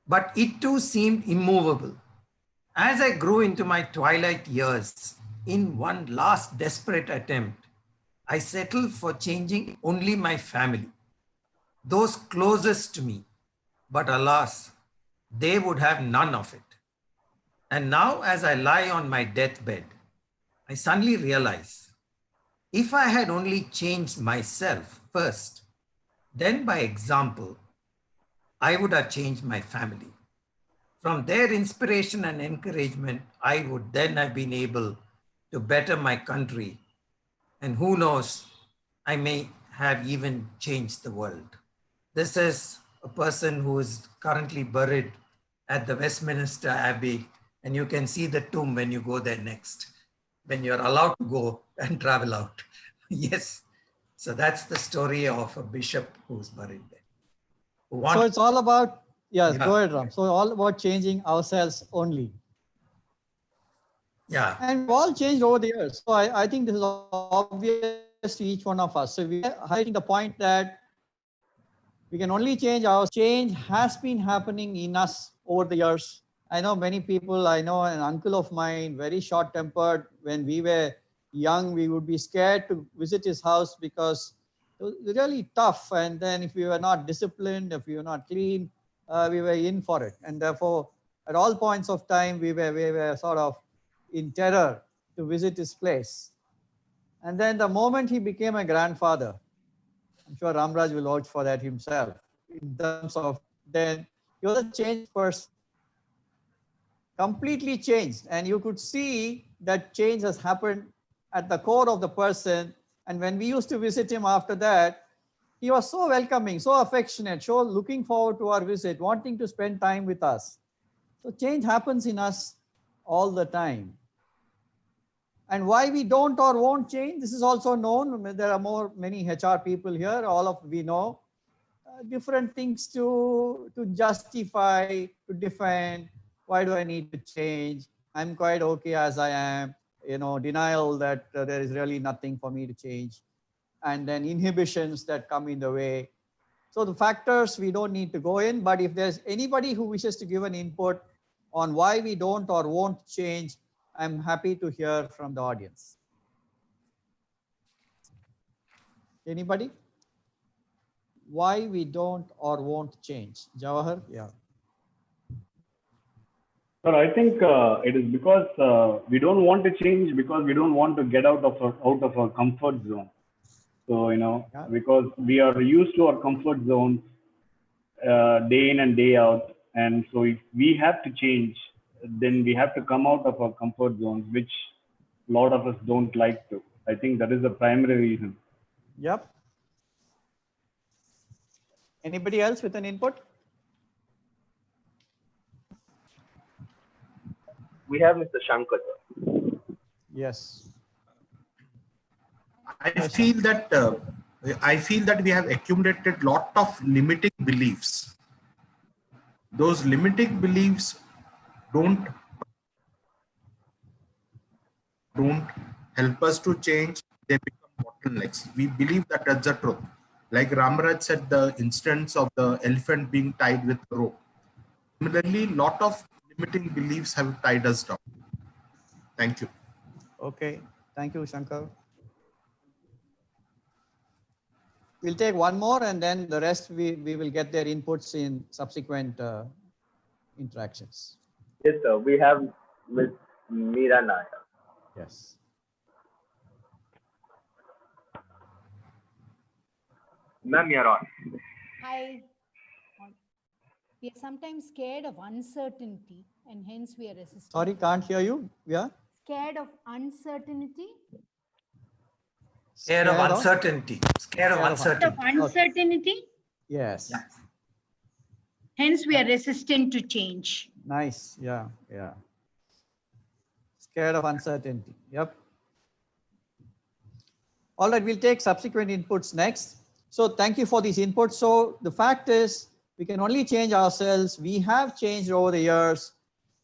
But it too seemed immovable. As I grew into my twilight years, in one last desperate attempt, I settled for changing only my family, those closest to me. But alas, they would have none of it. And now, as I lie on my deathbed, I suddenly realize if I had only changed myself first, then by example, I would have changed my family. From their inspiration and encouragement, I would then have been able to better my country. And who knows, I may have even changed the world. This is a person who is currently buried at the Westminster Abbey, and you can see the tomb when you go there next, when you're allowed to go and travel out. Yes. So that's the story of a bishop who's buried there. So it's all about, yes, Yeah. go ahead, Ram. So all about changing ourselves only. Yeah. And we've all changed over the years. So I think this is obvious to each one of us. So we are highlighting the point that we can only change our change has been happening in us over the years. I know many people, I know an uncle of mine, very short-tempered. When we were young, we would be scared to visit his house because it was really tough. And then if we were not disciplined, if we were not clean, we were in for it. And therefore, at all points of time, we were sort of in terror to visit his place. And then the moment he became a grandfather, I'm sure Ramraj will vouch for that himself, in terms of then he was a changed person, completely changed. And you could see that change has happened at the core of the person. And when we used to visit him after that, he was so welcoming, so affectionate, so looking forward to our visit, wanting to spend time with us. So change happens in us all the time. And why we don't or won't change, this is also known. There are many HR people here, all of we know different things to justify, to defend. Why do I need to change? I'm quite okay as I am. Denial that there is really nothing for me to change. And then inhibitions that come in the way. So the factors we don't need to go in, but if there's anybody who wishes to give an input on why we don't or won't change, I'm happy to hear from the audience. Anybody? Why we don't or won't change? Jawahar? Yeah. Sir, I think it is because we don't want to change because we don't want to get out of our comfort zone. So, because we are used to our comfort zones day in and day out. And so if we have to change, then we have to come out of our comfort zones, which a lot of us don't like to. I think that is the primary reason. Yep. Anybody else with an input? We have Mr. Shankar, sir. Yes. I feel that we have accumulated lot of limiting beliefs. Those limiting beliefs don't help us to change. They become bottlenecks. We believe that that's the truth. Like Ramaraj said, the instance of the elephant being tied with a rope. Similarly, lot of limiting beliefs have tied us down. Thank you. Okay. Thank you, Shankar. We'll take one more and then the rest we will get their inputs in subsequent interactions. Yes, sir. We have Ms. Meera Nair. Yes. Ma'am, you're on. Hi. We are sometimes scared of uncertainty and hence we are resistant. Sorry, can't hear you. Yeah. Scared of uncertainty. Scared of uncertainty. Scared of uncertainty. Uncertainty. Yes. Yeah. Hence we are resistant to change. Nice. Yeah. Yeah. Scared of uncertainty. Yep. All right. We'll take subsequent inputs next. So thank you for these inputs. So the fact is, we can only change ourselves. We have changed over the years.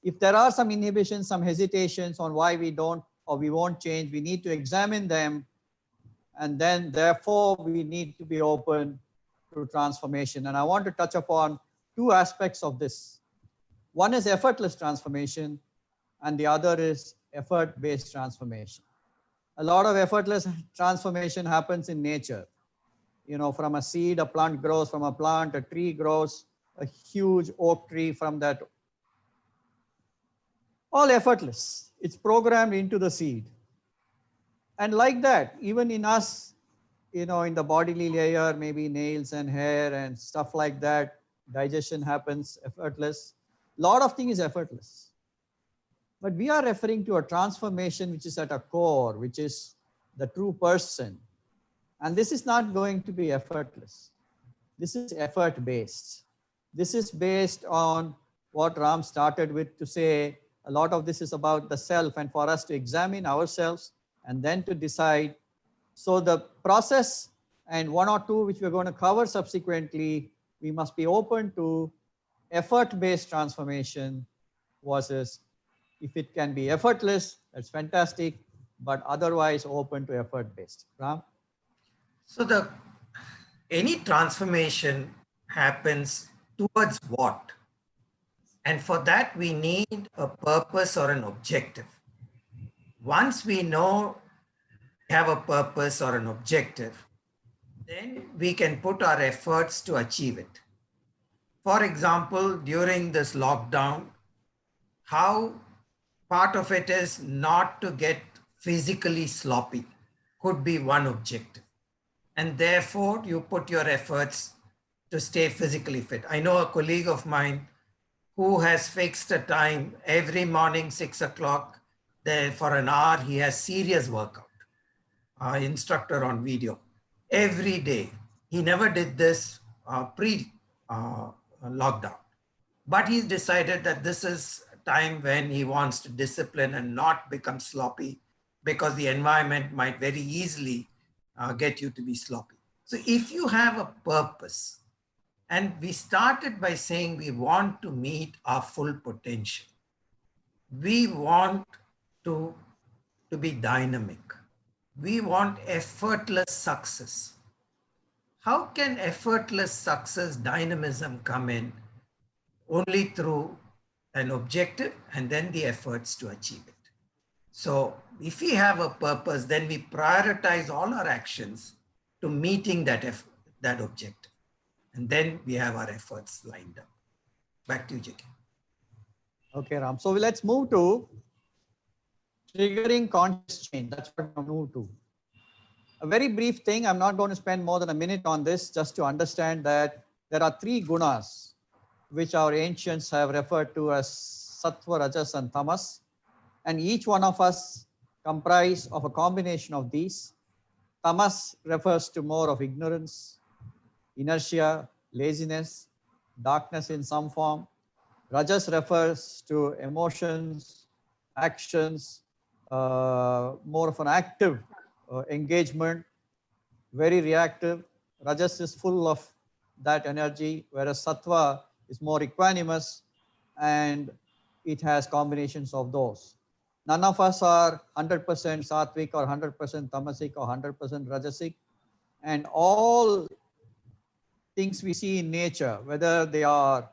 If there are some inhibitions, some hesitations on why we don't or we won't change, we need to examine them. And then therefore we need to be open to transformation. And I want to touch upon two aspects of this. One is effortless transformation and the other is effort-based transformation. A lot of effortless transformation happens in nature. You know, from a seed, a plant grows, from a plant, a tree grows, a huge oak tree from that. All effortless. It's programmed into the seed. And like that, even in us, you know, in the bodily layer, maybe nails and hair and stuff like that, digestion happens effortless. A lot of things is effortless. But we are referring to a transformation which is at a core, which is the true person. And this is not going to be effortless. This is effort-based. This is based on what Ram started with to say, a lot of this is about the self and for us to examine ourselves and then to decide. So the process and one or two which we're going to cover subsequently, we must be open to effort-based transformation versus if it can be effortless, that's fantastic, but otherwise open to effort-based. Ram? So any transformation happens towards what? And for that, we need a purpose or an objective. Once we know we have a purpose or an objective, then we can put our efforts to achieve it. For example, during this lockdown, how part of it is not to get physically sloppy could be one objective. And therefore, you put your efforts to stay physically fit. I know a colleague of mine who has fixed a time every morning, 6 o'clock, there for an hour, he has serious workout, instructor on video every day. He never did this pre-lockdown, but he's decided that this is a time when he wants to discipline and not become sloppy because the environment might very easily get you to be sloppy. So if you have a purpose, and we started by saying we want to meet our full potential. We want to be dynamic. We want effortless success. How can effortless success, dynamism come in? Only through an objective and then the efforts to achieve it. So if we have a purpose, then we prioritize all our actions to meeting that objective. And then we have our efforts lined up. Back to you, JK. Okay, Ram. So let's move to triggering conscious change. That's what we'll move to. A very brief thing. I'm not going to spend more than a minute on this just to understand that there are 3 gunas which our ancients have referred to as sattva, rajas, and tamas. And each one of us comprise of a combination of these. Tamas refers to more of ignorance, inertia, laziness, darkness in some form. Rajas refers to emotions, actions, more of an active engagement, very reactive. Rajas is full of that energy, whereas sattva is more equanimous and it has combinations of those. None of us are 100% sattvic or 100% tamasic or 100% rajasic. And all things we see in nature, whether they are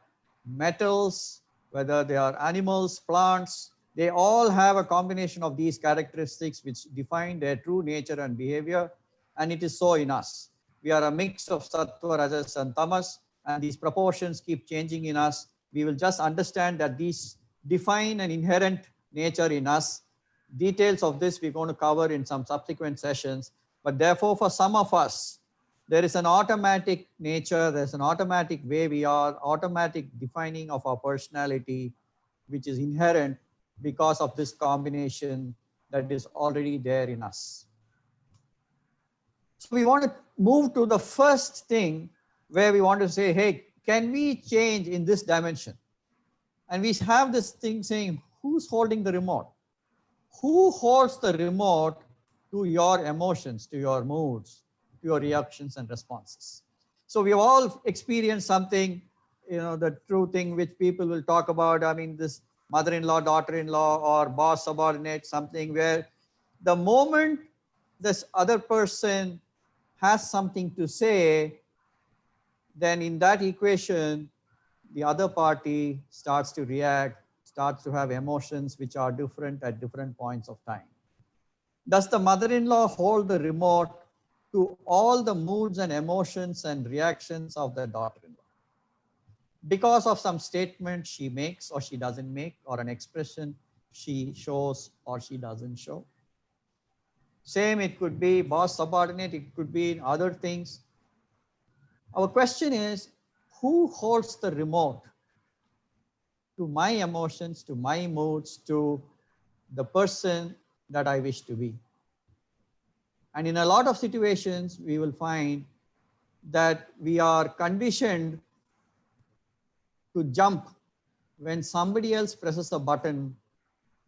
metals, whether they are animals, plants, they all have a combination of these characteristics which define their true nature and behavior. And it is so in us. We are a mix of sattva, rajas, and tamas, and these proportions keep changing in us. We will just understand that these define an inherent nature in us. Details of this we're going to cover in some subsequent sessions. But therefore, for some of us, there is an automatic nature, there's an automatic way we are, automatic defining of our personality, which is inherent because of this combination that is already there in us. So we want to move to the first thing where we want to say, hey, can we change in this dimension? And we have this thing saying, who's holding the remote? Who holds the remote to your emotions, to your moods, to your reactions and responses? So we've all experienced something, the true thing which people will talk about. I mean, this mother-in-law, daughter-in-law, or boss subordinate, something where the moment this other person has something to say, then in that equation, the other party starts to react, starts to have emotions which are different at different points of time. Does the mother-in-law hold the remote to all the moods and emotions and reactions of the daughter-in-law? Because of some statement she makes or she doesn't make, or an expression she shows or she doesn't show. Same, it could be boss subordinate, it could be in other things. Our question is, who holds the remote to my emotions, to my moods, to the person that I wish to be? And in a lot of situations, we will find that we are conditioned to jump when somebody else presses a button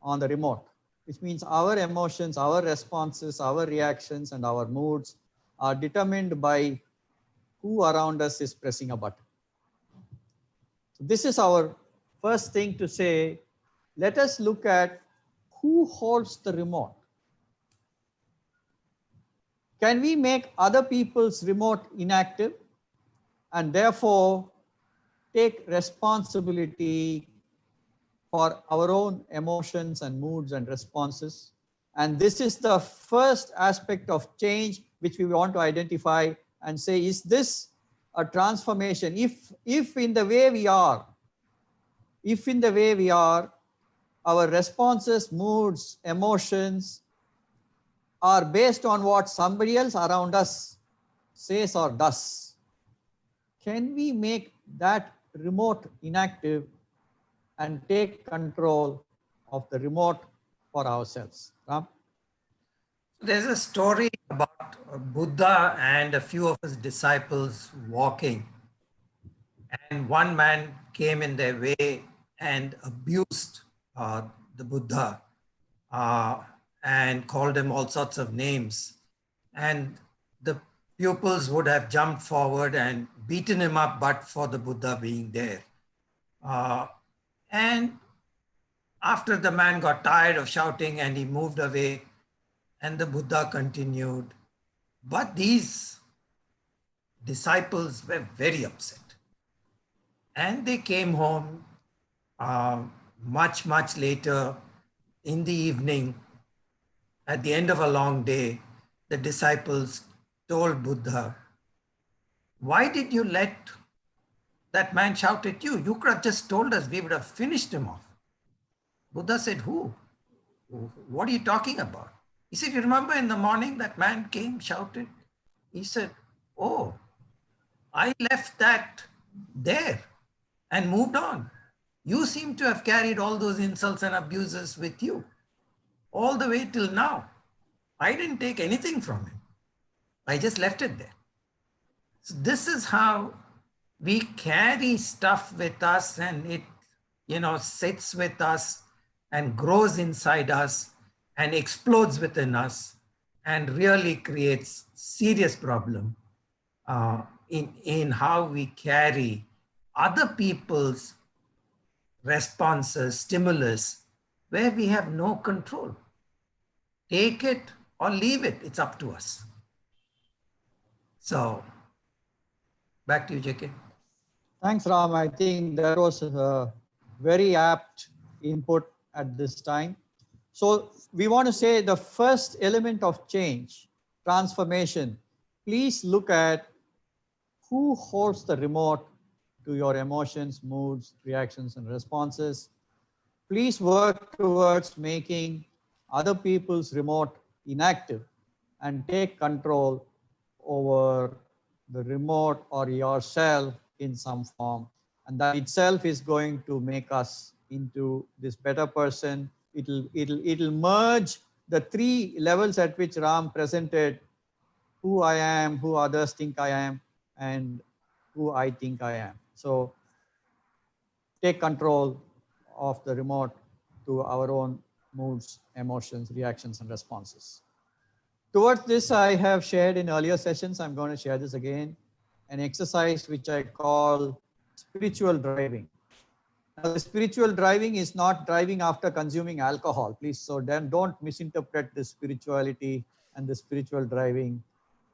on the remote, which means our emotions, our responses, our reactions, and our moods are determined by who around us is pressing a button. So this is our first thing to say. Let us look at who holds the remote. Can we make other people's remote inactive and therefore take responsibility for our own emotions and moods and responses? And this is the first aspect of change which we want to identify and say, is this a transformation? If in the way we are, our responses, moods, emotions are based on what somebody else around us says or does, can we make that remote inactive and take control of the remote for ourselves? Ram? There's a story about Buddha and a few of his disciples walking, and one man came in their way and abused the Buddha and called him all sorts of names. And the pupils would have jumped forward and beaten him up, but for the Buddha being there. And after the man got tired of shouting and he moved away, and the Buddha continued. But these disciples were very upset. And they came home much later in the evening. At the end of a long day, the disciples told Buddha, why did you let that man shout at you? You could have just told us, we would have finished him off. Buddha said, who? What are you talking about? He said, you remember in the morning that man came, shouted? He said, oh, I left that there. and moved on. You seem to have carried all those insults and abuses with you all the way till now. I didn't take anything from him. I just left it there. So this is how we carry stuff with us, and it, sits with us and grows inside us and explodes within us and really creates serious problem in how we carry other people's responses, stimulus, where we have no control. Take it or leave it, it's up to us. So back to you, JK. Thanks, Ram. I think that was a very apt input at this time. So we want to say the first element of change, transformation, please look at who holds the remote to your emotions, moods, reactions, and responses. Please work towards making other people's remote inactive and take control over the remote or yourself in some form. And that itself is going to make us into this better person. It'll merge the three levels at which Ram presented: who I am, who others think I am, and who I think I am. So take control of the remote to our own moods, emotions, reactions, and responses. Towards this, I have shared in earlier sessions, I'm going to share this again, an exercise which I call spiritual driving. Now, the spiritual driving is not driving after consuming alcohol, please. So then don't misinterpret the spirituality and the spiritual driving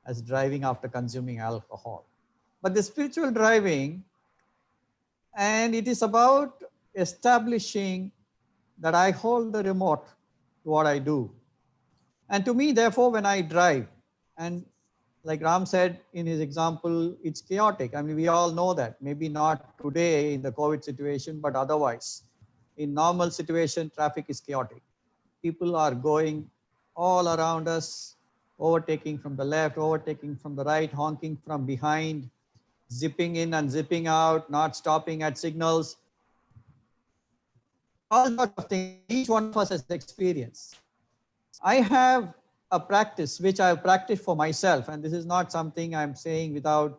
as driving after consuming alcohol. But the spiritual driving, and it is about establishing that I hold the remote to what I do. And to me, therefore, when I drive, and like Ram said in his example, it's chaotic. I mean, we all know that. Maybe not today in the COVID situation, but otherwise. In normal situation, traffic is chaotic. People are going all around us, overtaking from the left, overtaking from the right, honking from behind, zipping in and zipping out, not stopping at signals. All sorts of things. Each one of us has experience. I have a practice which I have practiced for myself, and this is not something I'm saying without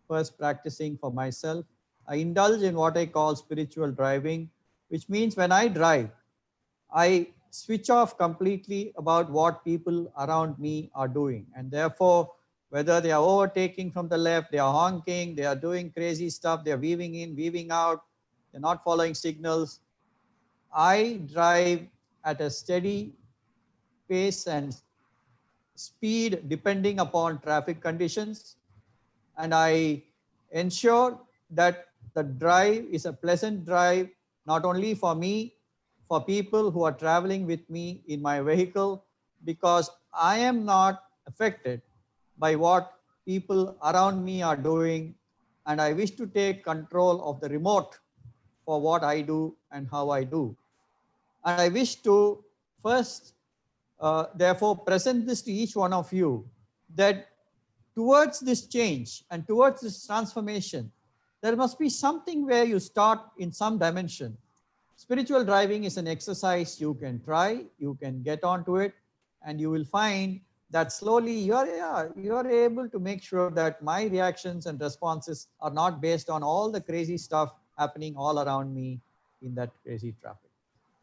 first practicing for myself. I indulge in what I call spiritual driving, which means when I drive, I switch off completely about what people around me are doing. And therefore, whether they are overtaking from the left, they are honking, they are doing crazy stuff, they are weaving in, weaving out, they're not following signals. I drive at a steady pace and speed depending upon traffic conditions, and I ensure that the drive is a pleasant drive, not only for me, for people who are traveling with me in my vehicle, because I am not affected by what people around me are doing, and I wish to take control of the remote for what I do and how I do. And I wish to first therefore present this to each one of you, that towards this change and towards this transformation, there must be something where you start in some dimension. Spiritual driving is an exercise you can try, you can get onto it, and you will find that slowly you are able to make sure that my reactions and responses are not based on all the crazy stuff happening all around me in that crazy traffic.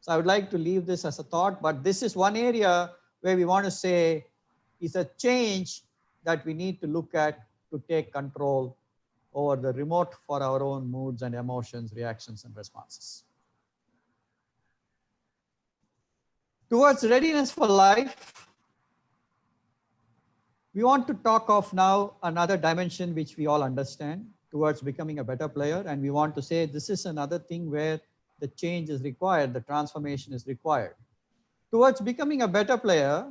So I would like to leave this as a thought, but this is one area where we want to say is a change that we need to look at to take control over the remote for our own moods and emotions, reactions, and responses. Towards readiness for life, we want to talk of now another dimension which we all understand, towards becoming a better player. And we want to say this is another thing where the change is required, the transformation is required. Towards becoming a better player,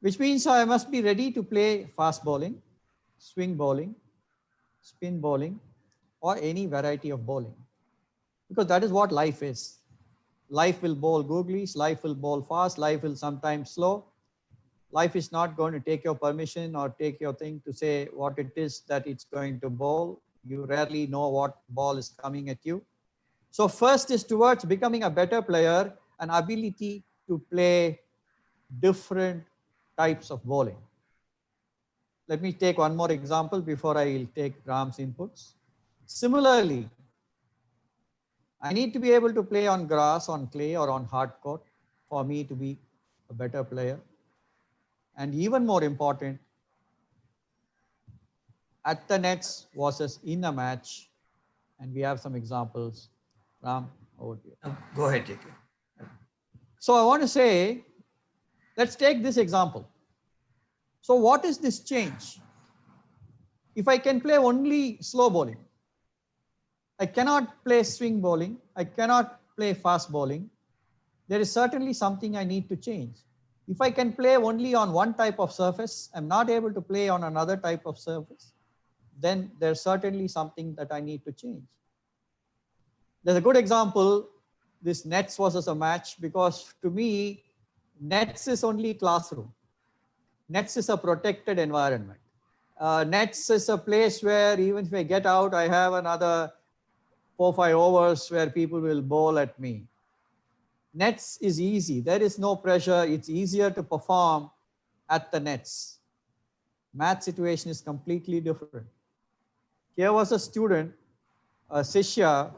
which means I must be ready to play fast bowling, swing bowling, spin bowling, or any variety of bowling, because that is what life is. Life will bowl googlies, life will bowl fast, life will sometimes slow. Life is not going to take your permission or take your thing to say what it is that it's going to bowl. You rarely know what ball is coming at you. So first is towards becoming a better player, an ability to play different types of bowling. Let me take one more example before I will take Ram's inputs. Similarly, I need to be able to play on grass, on clay, or on hard court for me to be a better player. And even more important, at the nets versus in a match, and we have some examples. Ram, over to you. Go ahead, JK. So I want to say, let's take this example. So what is this change? If I can play only slow bowling, I cannot play swing bowling, I cannot play fast bowling, there is certainly something I need to change. If I can play only on one type of surface, I'm not able to play on another type of surface, then there's certainly something that I need to change. There's a good example, this nets versus a match, because to me, nets is only classroom. Nets is a protected environment. Nets is a place where even if I get out, I have another 4-5 overs where people will bowl at me. Nets is easy. There is no pressure. It's easier to perform at the nets. Match situation is completely different. Here was a student, a Sishya,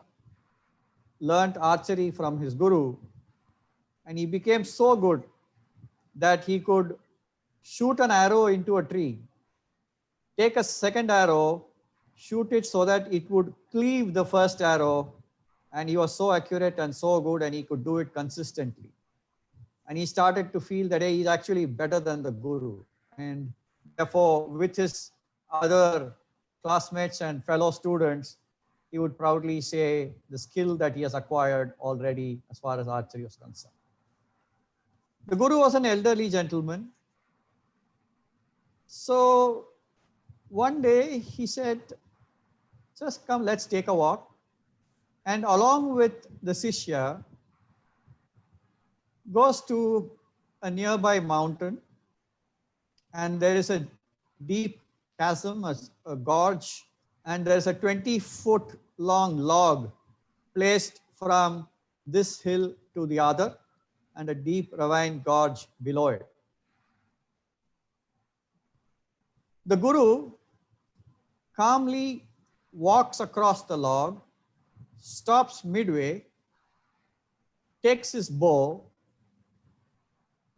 learned archery from his guru, and he became so good that he could shoot an arrow into a tree, take a second arrow, shoot it so that it would cleave the first arrow, and he was so accurate and so good, and he could do it consistently. And he started to feel that hey, he's actually better than the guru. And therefore, with his other classmates and fellow students, he would proudly say the skill that he has acquired already as far as archery was concerned. The guru was an elderly gentleman. So one day he said, just come, let's take a walk. And along with the Sishya, goes to a nearby mountain, and there is a deep chasm, a gorge, and there's a 20-foot long log placed from this hill to the other, and a deep ravine gorge below it. The guru calmly walks across the log, stops midway, takes his bow,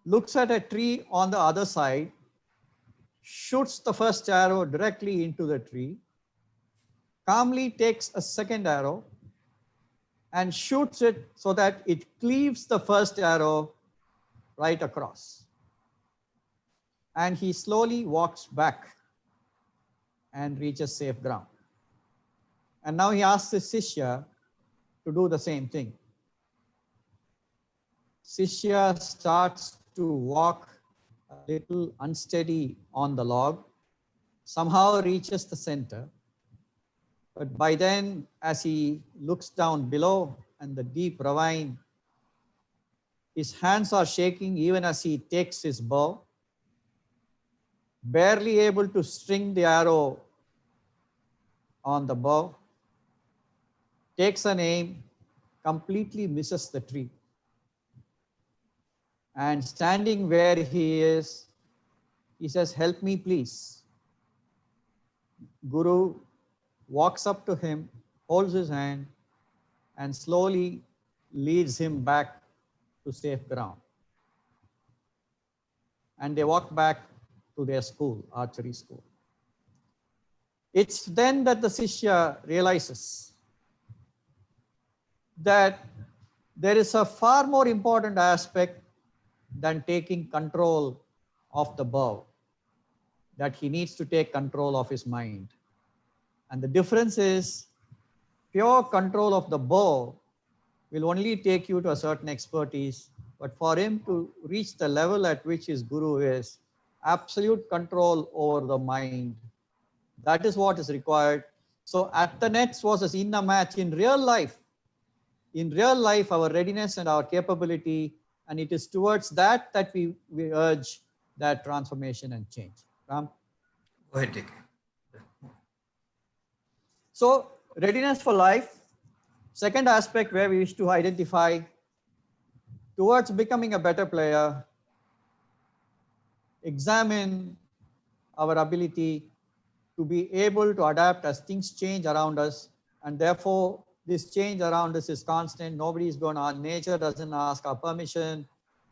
looks at a tree on the other side, shoots the first arrow directly into the tree, calmly takes a second arrow and shoots it so that it cleaves the first arrow right across. And he slowly walks back and reaches safe ground. And now he asks his Sishya to do the same thing. Sishya starts to walk a little unsteady on the log, somehow reaches the center. But by then, as he looks down below and the deep ravine, his hands are shaking even as he takes his bow, barely able to string the arrow on the bow, takes an aim, completely misses the tree. And standing where he is, he says, help me please. Guru walks up to him, holds his hand, and slowly leads him back to safe ground. And they walk back to their school, archery school. It's then that the Sishya realizes that there is a far more important aspect than taking control of the bow, that he needs to take control of his mind. And the difference is pure control of the bow will only take you to a certain expertise, but for him to reach the level at which his guru is, absolute control over the mind, that is what is required. So at the nets versus in a match, in real life, our readiness and our capability, and it is towards that that we urge that transformation and change. Ram? Go ahead, Dick. So readiness for life. Second aspect where we wish to identify towards becoming a better player, examine our ability to be able to adapt as things change around us. And therefore, this change around us is constant. Nobody is going to, nature doesn't ask our permission.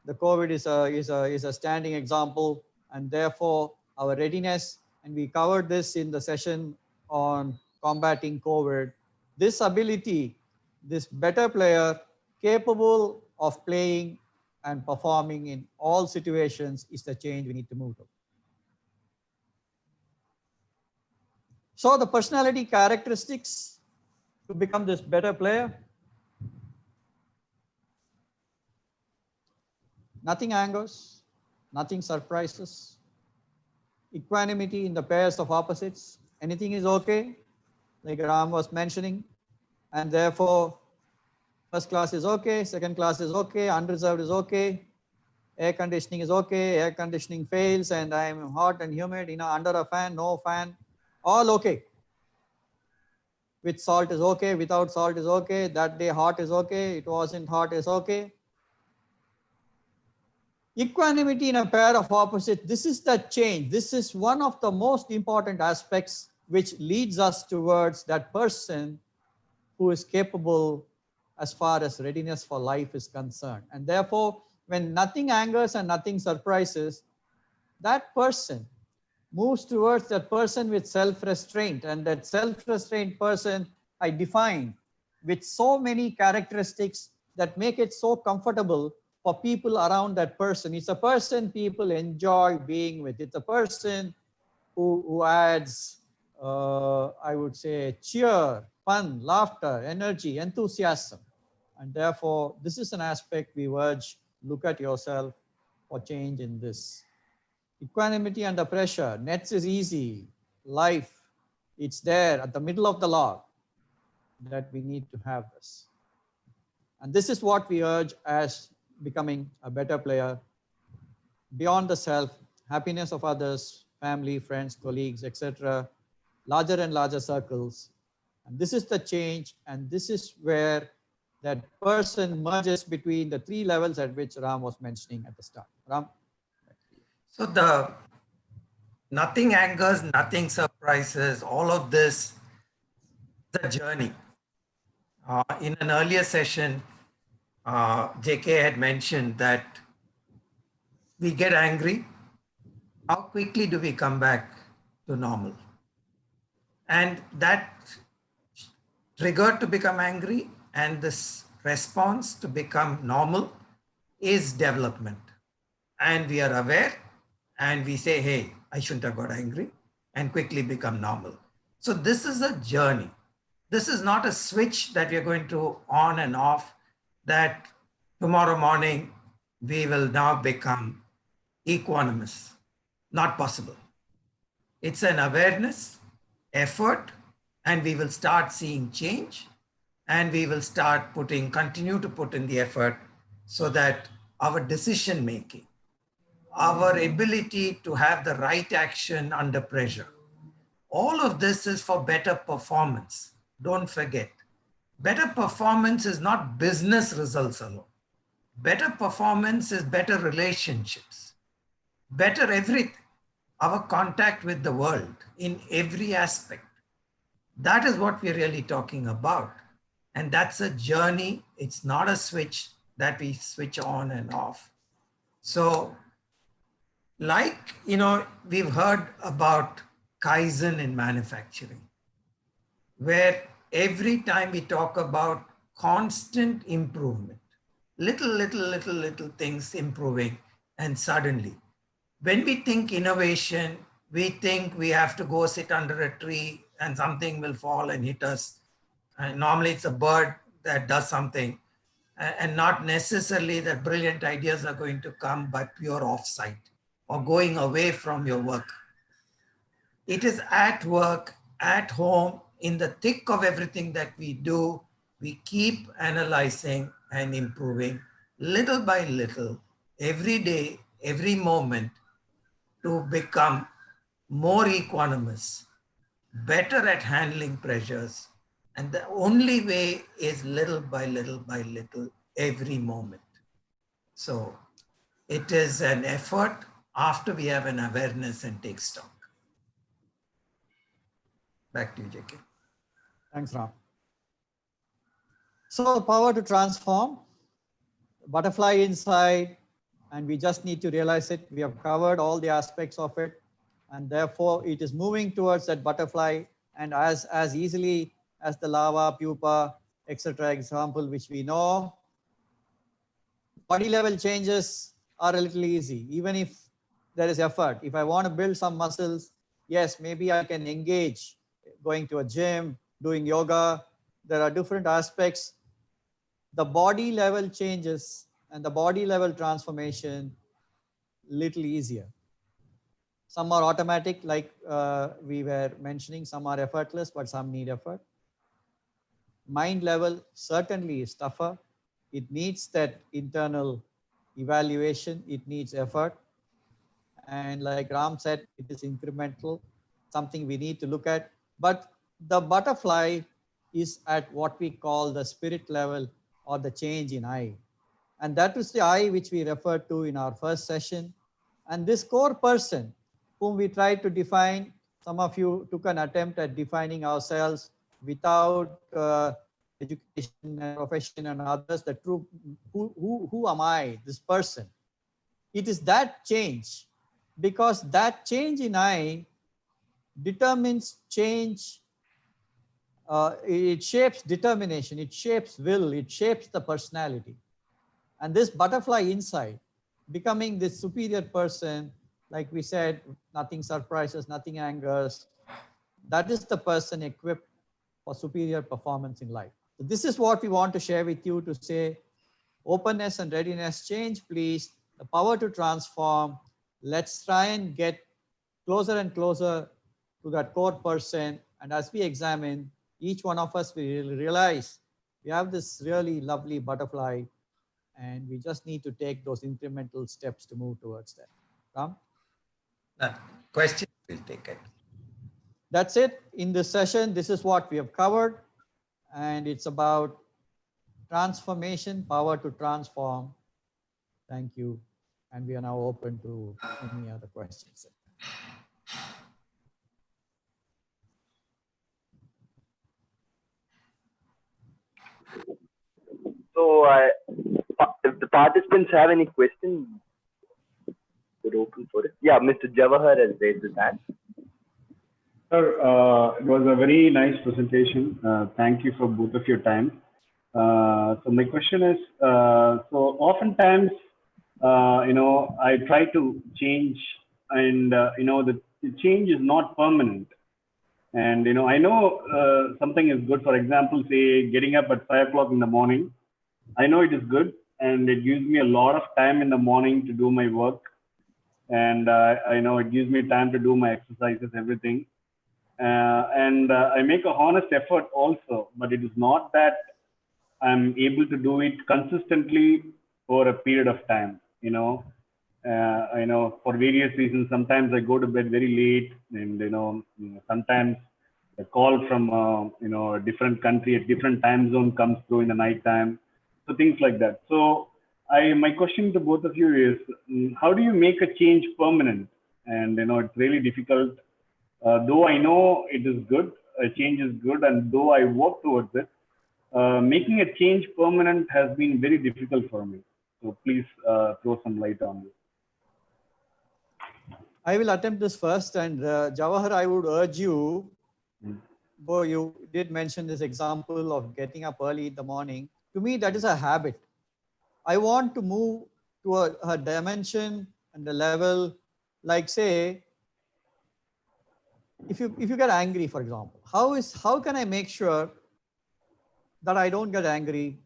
The COVID is a standing example. And therefore, our readiness, and we covered this in the session on combating COVID, this ability, this better player capable of playing and performing in all situations is the change we need to move to. So the personality characteristics to become this better player: nothing angers, nothing surprises, equanimity in the pairs of opposites, anything is okay, like Ram was mentioning, and therefore first class is okay, second class is okay, unreserved is okay, air conditioning is okay, air conditioning fails and I'm hot and humid, under a fan, no fan, all okay. With salt is okay, without salt is okay, that day hot is okay, it wasn't hot is okay. Equanimity in a pair of opposites, this is the change. This is one of the most important aspects which leads us towards that person who is capable as far as readiness for life is concerned. And therefore, when nothing angers and nothing surprises, that person moves towards that person with self-restraint, and that self-restraint person I define with so many characteristics that make it so comfortable for people around that person. It's a person people enjoy being with. It's a person who adds, I would say, cheer, fun, laughter, energy, enthusiasm. And therefore, this is an aspect we urge, look at yourself for change in this. Equanimity under pressure, nets is easy, life, it's there at the middle of the log, that we need to have this. And this is what we urge as becoming a better player, beyond the self, happiness of others, family, friends, colleagues, etc., larger and larger circles. And this is the change, and this is where that person merges between the three levels at which Ram was mentioning at the start. Ram? So the nothing angers, nothing surprises, all of this, the journey. In an earlier session, JK had mentioned that we get angry. How quickly do we come back to normal? And that trigger to become angry and this response to become normal is development. And we are aware and we say, hey, I shouldn't have got angry, and quickly become normal. So this is a journey. This is not a switch that we are going to on and off, that tomorrow morning we will now become equanimous. Not possible. It's an awareness, effort, and we will start seeing change, and we will start continue to put in the effort so that our decision making, our ability to have the right action under pressure, all of this is for better performance. Don't forget, better performance is not business results alone. Better performance is better relationships, better everything, our contact with the world in every aspect. That is what we're really talking about. And that's a journey. It's not a switch that we switch on and off. So like, we've heard about Kaizen in manufacturing, where every time we talk about constant improvement, little things improving, and suddenly, when we think innovation, we think we have to go sit under a tree and something will fall and hit us. And normally it's a bird that does something, and not necessarily that brilliant ideas are going to come, but pure offsite or going away from your work. It is at work, at home, in the thick of everything that we do, we keep analyzing and improving little by little, every day, every moment, to become more equanimous, better at handling pressures. And the only way is little by little by little, every moment. So it is an effort after we have an awareness and take stock. Back to you, JK. Thanks, Ram. So the power to transform, butterfly inside, and we just need to realize it. We have covered all the aspects of it, and therefore it is moving towards that butterfly, and as easily as the lava, pupa, etc. example, which we know, body level changes are a little easy, even if there is effort. If I want to build some muscles, yes, maybe I can engage going to a gym, doing yoga. There are different aspects. The body level changes and the body level transformation little easier. Some are automatic, like we were mentioning, some are effortless, but some need effort. Mind level certainly is tougher. It needs that internal evaluation. It needs effort. And like Ram said, it is incremental, something we need to look at. But the butterfly is at what we call the spirit level or the change in I. And that is the I which we referred to in our first session. And this core person whom we tried to define, some of you took an attempt at defining ourselves without education and profession and others, the true, who am I, this person? It is that change, because that change in I determines change. It shapes determination, it shapes will, it shapes the personality. And this butterfly inside, becoming this superior person, like we said, nothing surprises, nothing angers. That is the person equipped for superior performance in life. So this is what we want to share with you, to say openness and readiness, change please, the power to transform. Let's try and get closer and closer to that core person. And as we examine, each one of us will realize we have this really lovely butterfly, and we just need to take those incremental steps to move towards that. Ram? Question will take it. That's it in this session. This is what we have covered, and it's about transformation, power to transform. Thank you. And we are now open to any other questions. So if the participants have any questions, we're open for it. Yeah, Mr. Jawahar has raised his hand. Sir, it was a very nice presentation. Thank you for both of your time. So my question is, so oftentimes, I try to change, and the change is not permanent. And I know something is good. For example, say getting up at 5 o'clock in the morning. I know it is good, and it gives me a lot of time in the morning to do my work, and I know it gives me time to do my exercises, everything. And I make a honest effort also, but it is not that I'm able to do it consistently over a period of time. For various reasons, sometimes I go to bed very late, and sometimes a call from a different country, a different time zone comes through in the night time, so things like that. So my question to both of you is, how do you make a change permanent? And it's really difficult. Though I know it is good, a change is good, and though I work towards it, making a change permanent has been very difficult for me. So please throw some light on this. I will attempt this first, and Jawahar, I would urge you, though you did mention this example of getting up early in the morning. To me, that is a habit. I want to move to a dimension and a level, like say, if you get angry, for example, how can I make sure that I don't get angry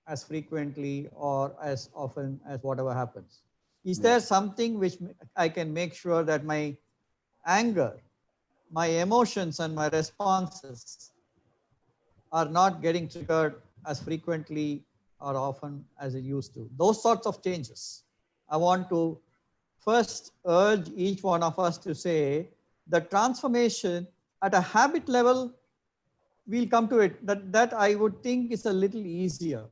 as frequently or as often as whatever happens? Is there something which I can make sure that my anger, my emotions and my responses are not getting triggered as frequently or often as it used to? Those sorts of changes. I want to first urge each one of us to say the transformation at a habit level, we'll come to it. That I would think is a little easier.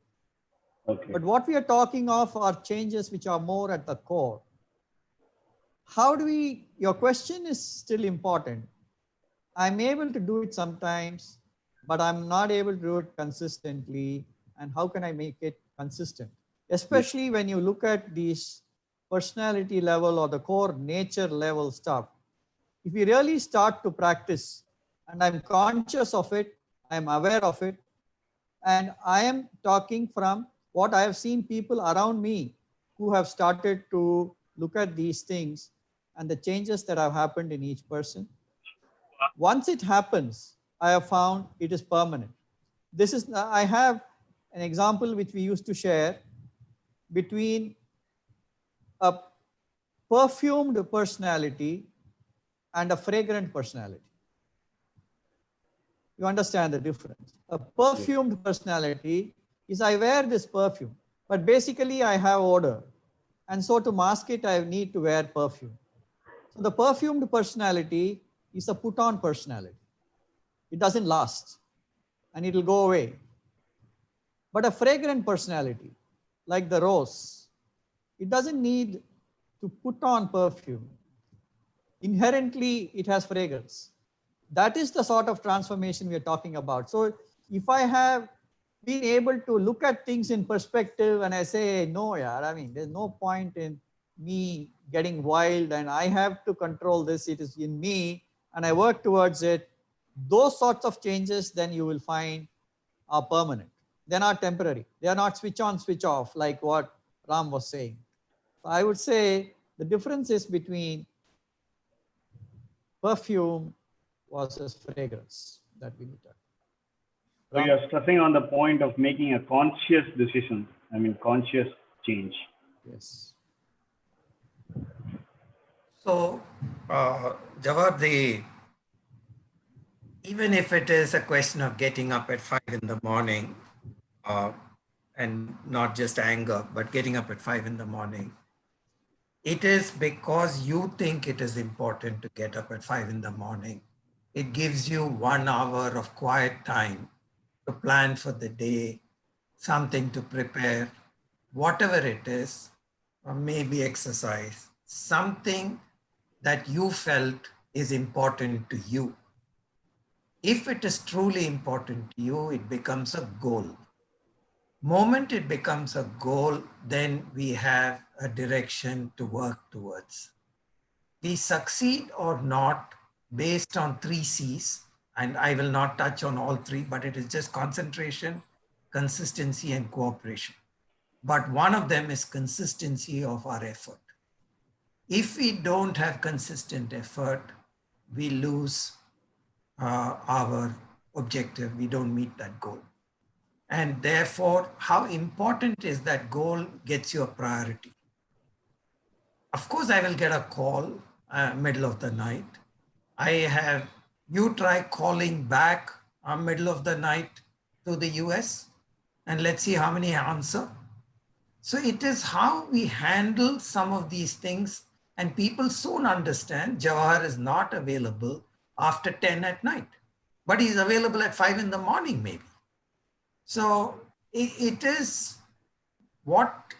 Okay. But what we are talking of are changes which are more at the core. How do we, your question is still important. I'm able to do it sometimes, but I'm not able to do it consistently. And how can I make it consistent? Especially when you look at these personality level or the core nature level stuff. If you really start to practice, and I'm conscious of it, I'm aware of it, and I am talking from what I have seen people around me who have started to look at these things and the changes that have happened in each person. Once it happens, I have found it is permanent. This is, I have an example which we used to share between a perfumed personality and a fragrant personality. You understand the difference. A perfumed personality is I wear this perfume, but basically I have odor. And so to mask it, I need to wear perfume. So the perfumed personality is a put on personality. It doesn't last and it will go away. But a fragrant personality, like the rose, it doesn't need to put on perfume. Inherently, it has fragrance. That is the sort of transformation we are talking about. So if I have been able to look at things in perspective and I say, no, yeah, I mean, there's no point in me getting wild and I have to control this, it is in me and I work towards it, those sorts of changes then you will find are permanent. They're not temporary. They are not switch on, switch off like what Ram was saying. So I would say the difference is between perfume versus fragrance that we look at. So you're stressing on the point of making a conscious decision. I mean, conscious change. Yes. So, Jawad, even if it is a question of getting up at 5 in the morning, and not just anger, but getting up at 5 in the morning, it is because you think it is important to get up at 5 in the morning. It gives you 1 hour of quiet time to plan for the day, something to prepare, whatever it is, or maybe exercise, something that you felt is important to you. If it is truly important to you, it becomes a goal. Moment it becomes a goal, then we have a direction to work towards. We succeed or not based on 3 C's, and I will not touch on all 3, but it is just concentration, consistency, and cooperation. But one of them is consistency of our effort. If we don't have consistent effort, we lose our objective. We don't meet that goal. And therefore, how important is that goal gets you a priority. Of course, I will get a call middle of the night. You try calling back middle of the night to the US and let's see how many answer. So it is how we handle some of these things, and people soon understand Jawahar is not available after 10 at night, but he's available at 5 in the morning maybe. So it is what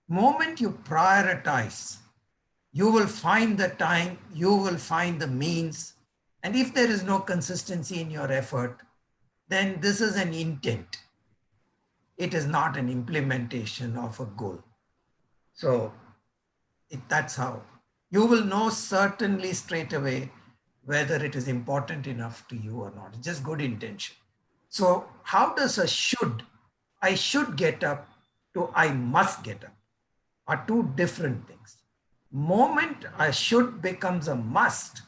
moment you prioritize, you will find the time, you will find the means. And if there is no consistency in your effort, then this is an intent. It is not an implementation of a goal. So that's how. You will know certainly straight away whether it is important enough to you or not. It's just good intention. So how does a should, I should get up to I must get up are 2 different things. Moment a should becomes a must,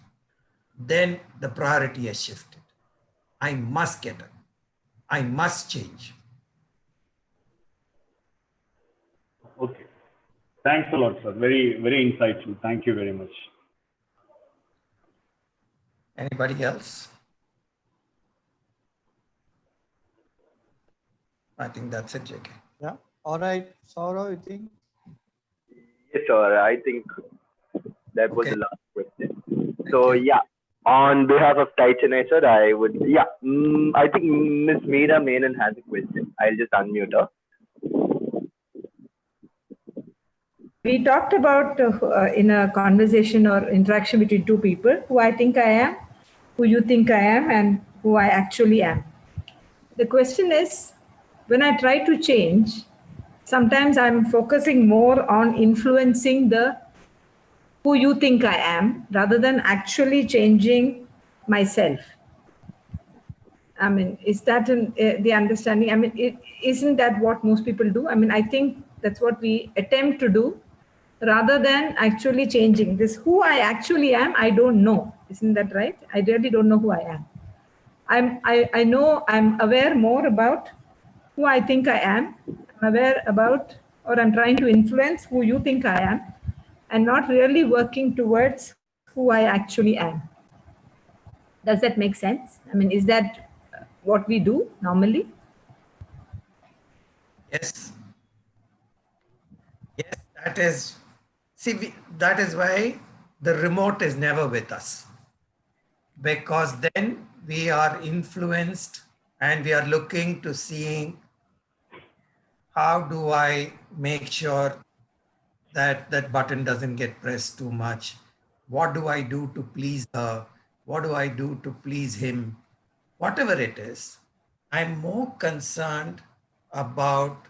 then the priority has shifted. I must get up. I must change. Okay. Thanks a lot, sir. Very, very insightful. Thank you very much. Anybody else? I think that's it, JK. Yeah. All right. Saurav, you think? Yes, sir. I think that was Okay. the last question. Thank So you. yeah, On behalf of Tai Chennai, sir, I would, yeah, I think Miss Meera Menon has a question. I'll just unmute her. We talked about in a conversation or interaction between two people, who I think I am, who you think I am, and who I actually am. The question is, when I try to change, sometimes I'm focusing more on influencing the who you think I am rather than actually changing myself. I mean, is that the understanding? I mean, isn't that what most people do? I mean, I think that's what we attempt to do rather than actually changing. This who I actually am, I don't know. Isn't that right? I really don't know who I am. I know I'm aware more about who I think I am. I'm aware about, or I'm trying to influence who you think I am, and not really working towards who I actually am. Does that make sense? I mean, is that what we do normally? Yes. Yes, that is, see, that is why the remote is never with us. Because then we are influenced and we are looking to seeing how do I make sure that that button doesn't get pressed too much? What do I do to please her? What do I do to please him? Whatever it is, I'm more concerned about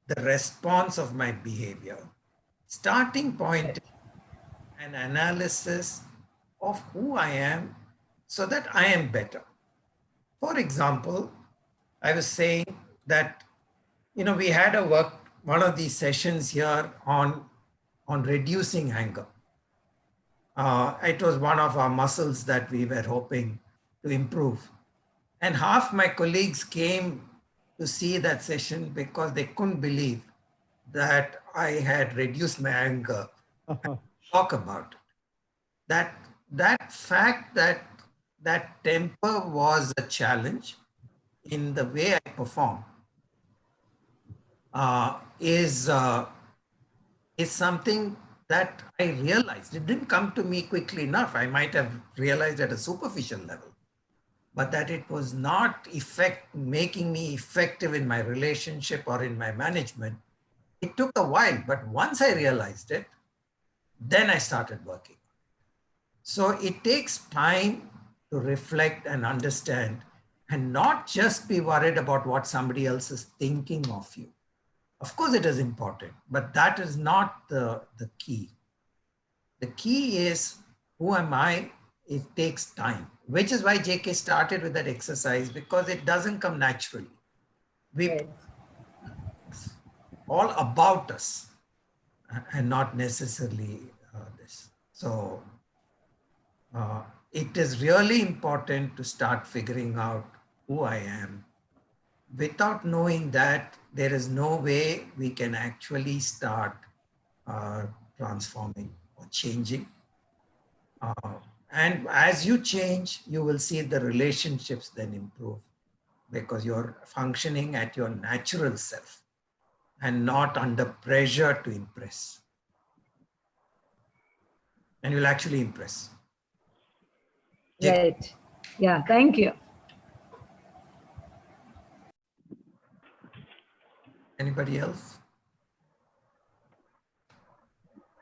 the response of my behavior. Starting point, an analysis of who I am so that I am better. For example, I was saying that, we had one of these sessions here on reducing anger. It was one of our muscles that we were hoping to improve. And half my colleagues came to see that session because they couldn't believe that I had reduced my anger. Talk about it. That fact that temper was a challenge in the way I perform is something that I realized. It didn't come to me quickly enough. I might have realized at a superficial level, but that it was not making me effective in my relationship or in my management. It took a while, but once I realized it, then I started working. So it takes time to reflect and understand and not just be worried about what somebody else is thinking of you. Of course, it is important, but that is not the key. The key is, who am I? It takes time, which is why JK started with that exercise, because it doesn't come naturally. All about us and not necessarily this. So it is really important to start figuring out who I am. Without knowing that, there is no way we can actually start transforming or changing. And as you change, you will see the relationships then improve, because you're functioning at your natural self and not under pressure to impress. And you'll actually impress. Right. Yeah, thank you. Anybody else?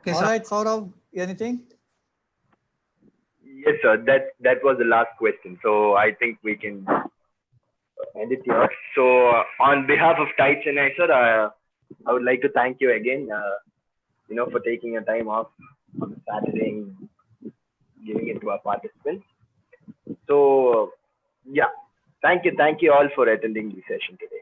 Okay, all right, Saurav, anything? Yes, sir. That was the last question. So I think we can end it here. So on behalf of Tai Chennai, sir, I would like to thank you again, for taking your time off on Saturday and giving it to our participants. So, yeah, thank you all for attending the session today.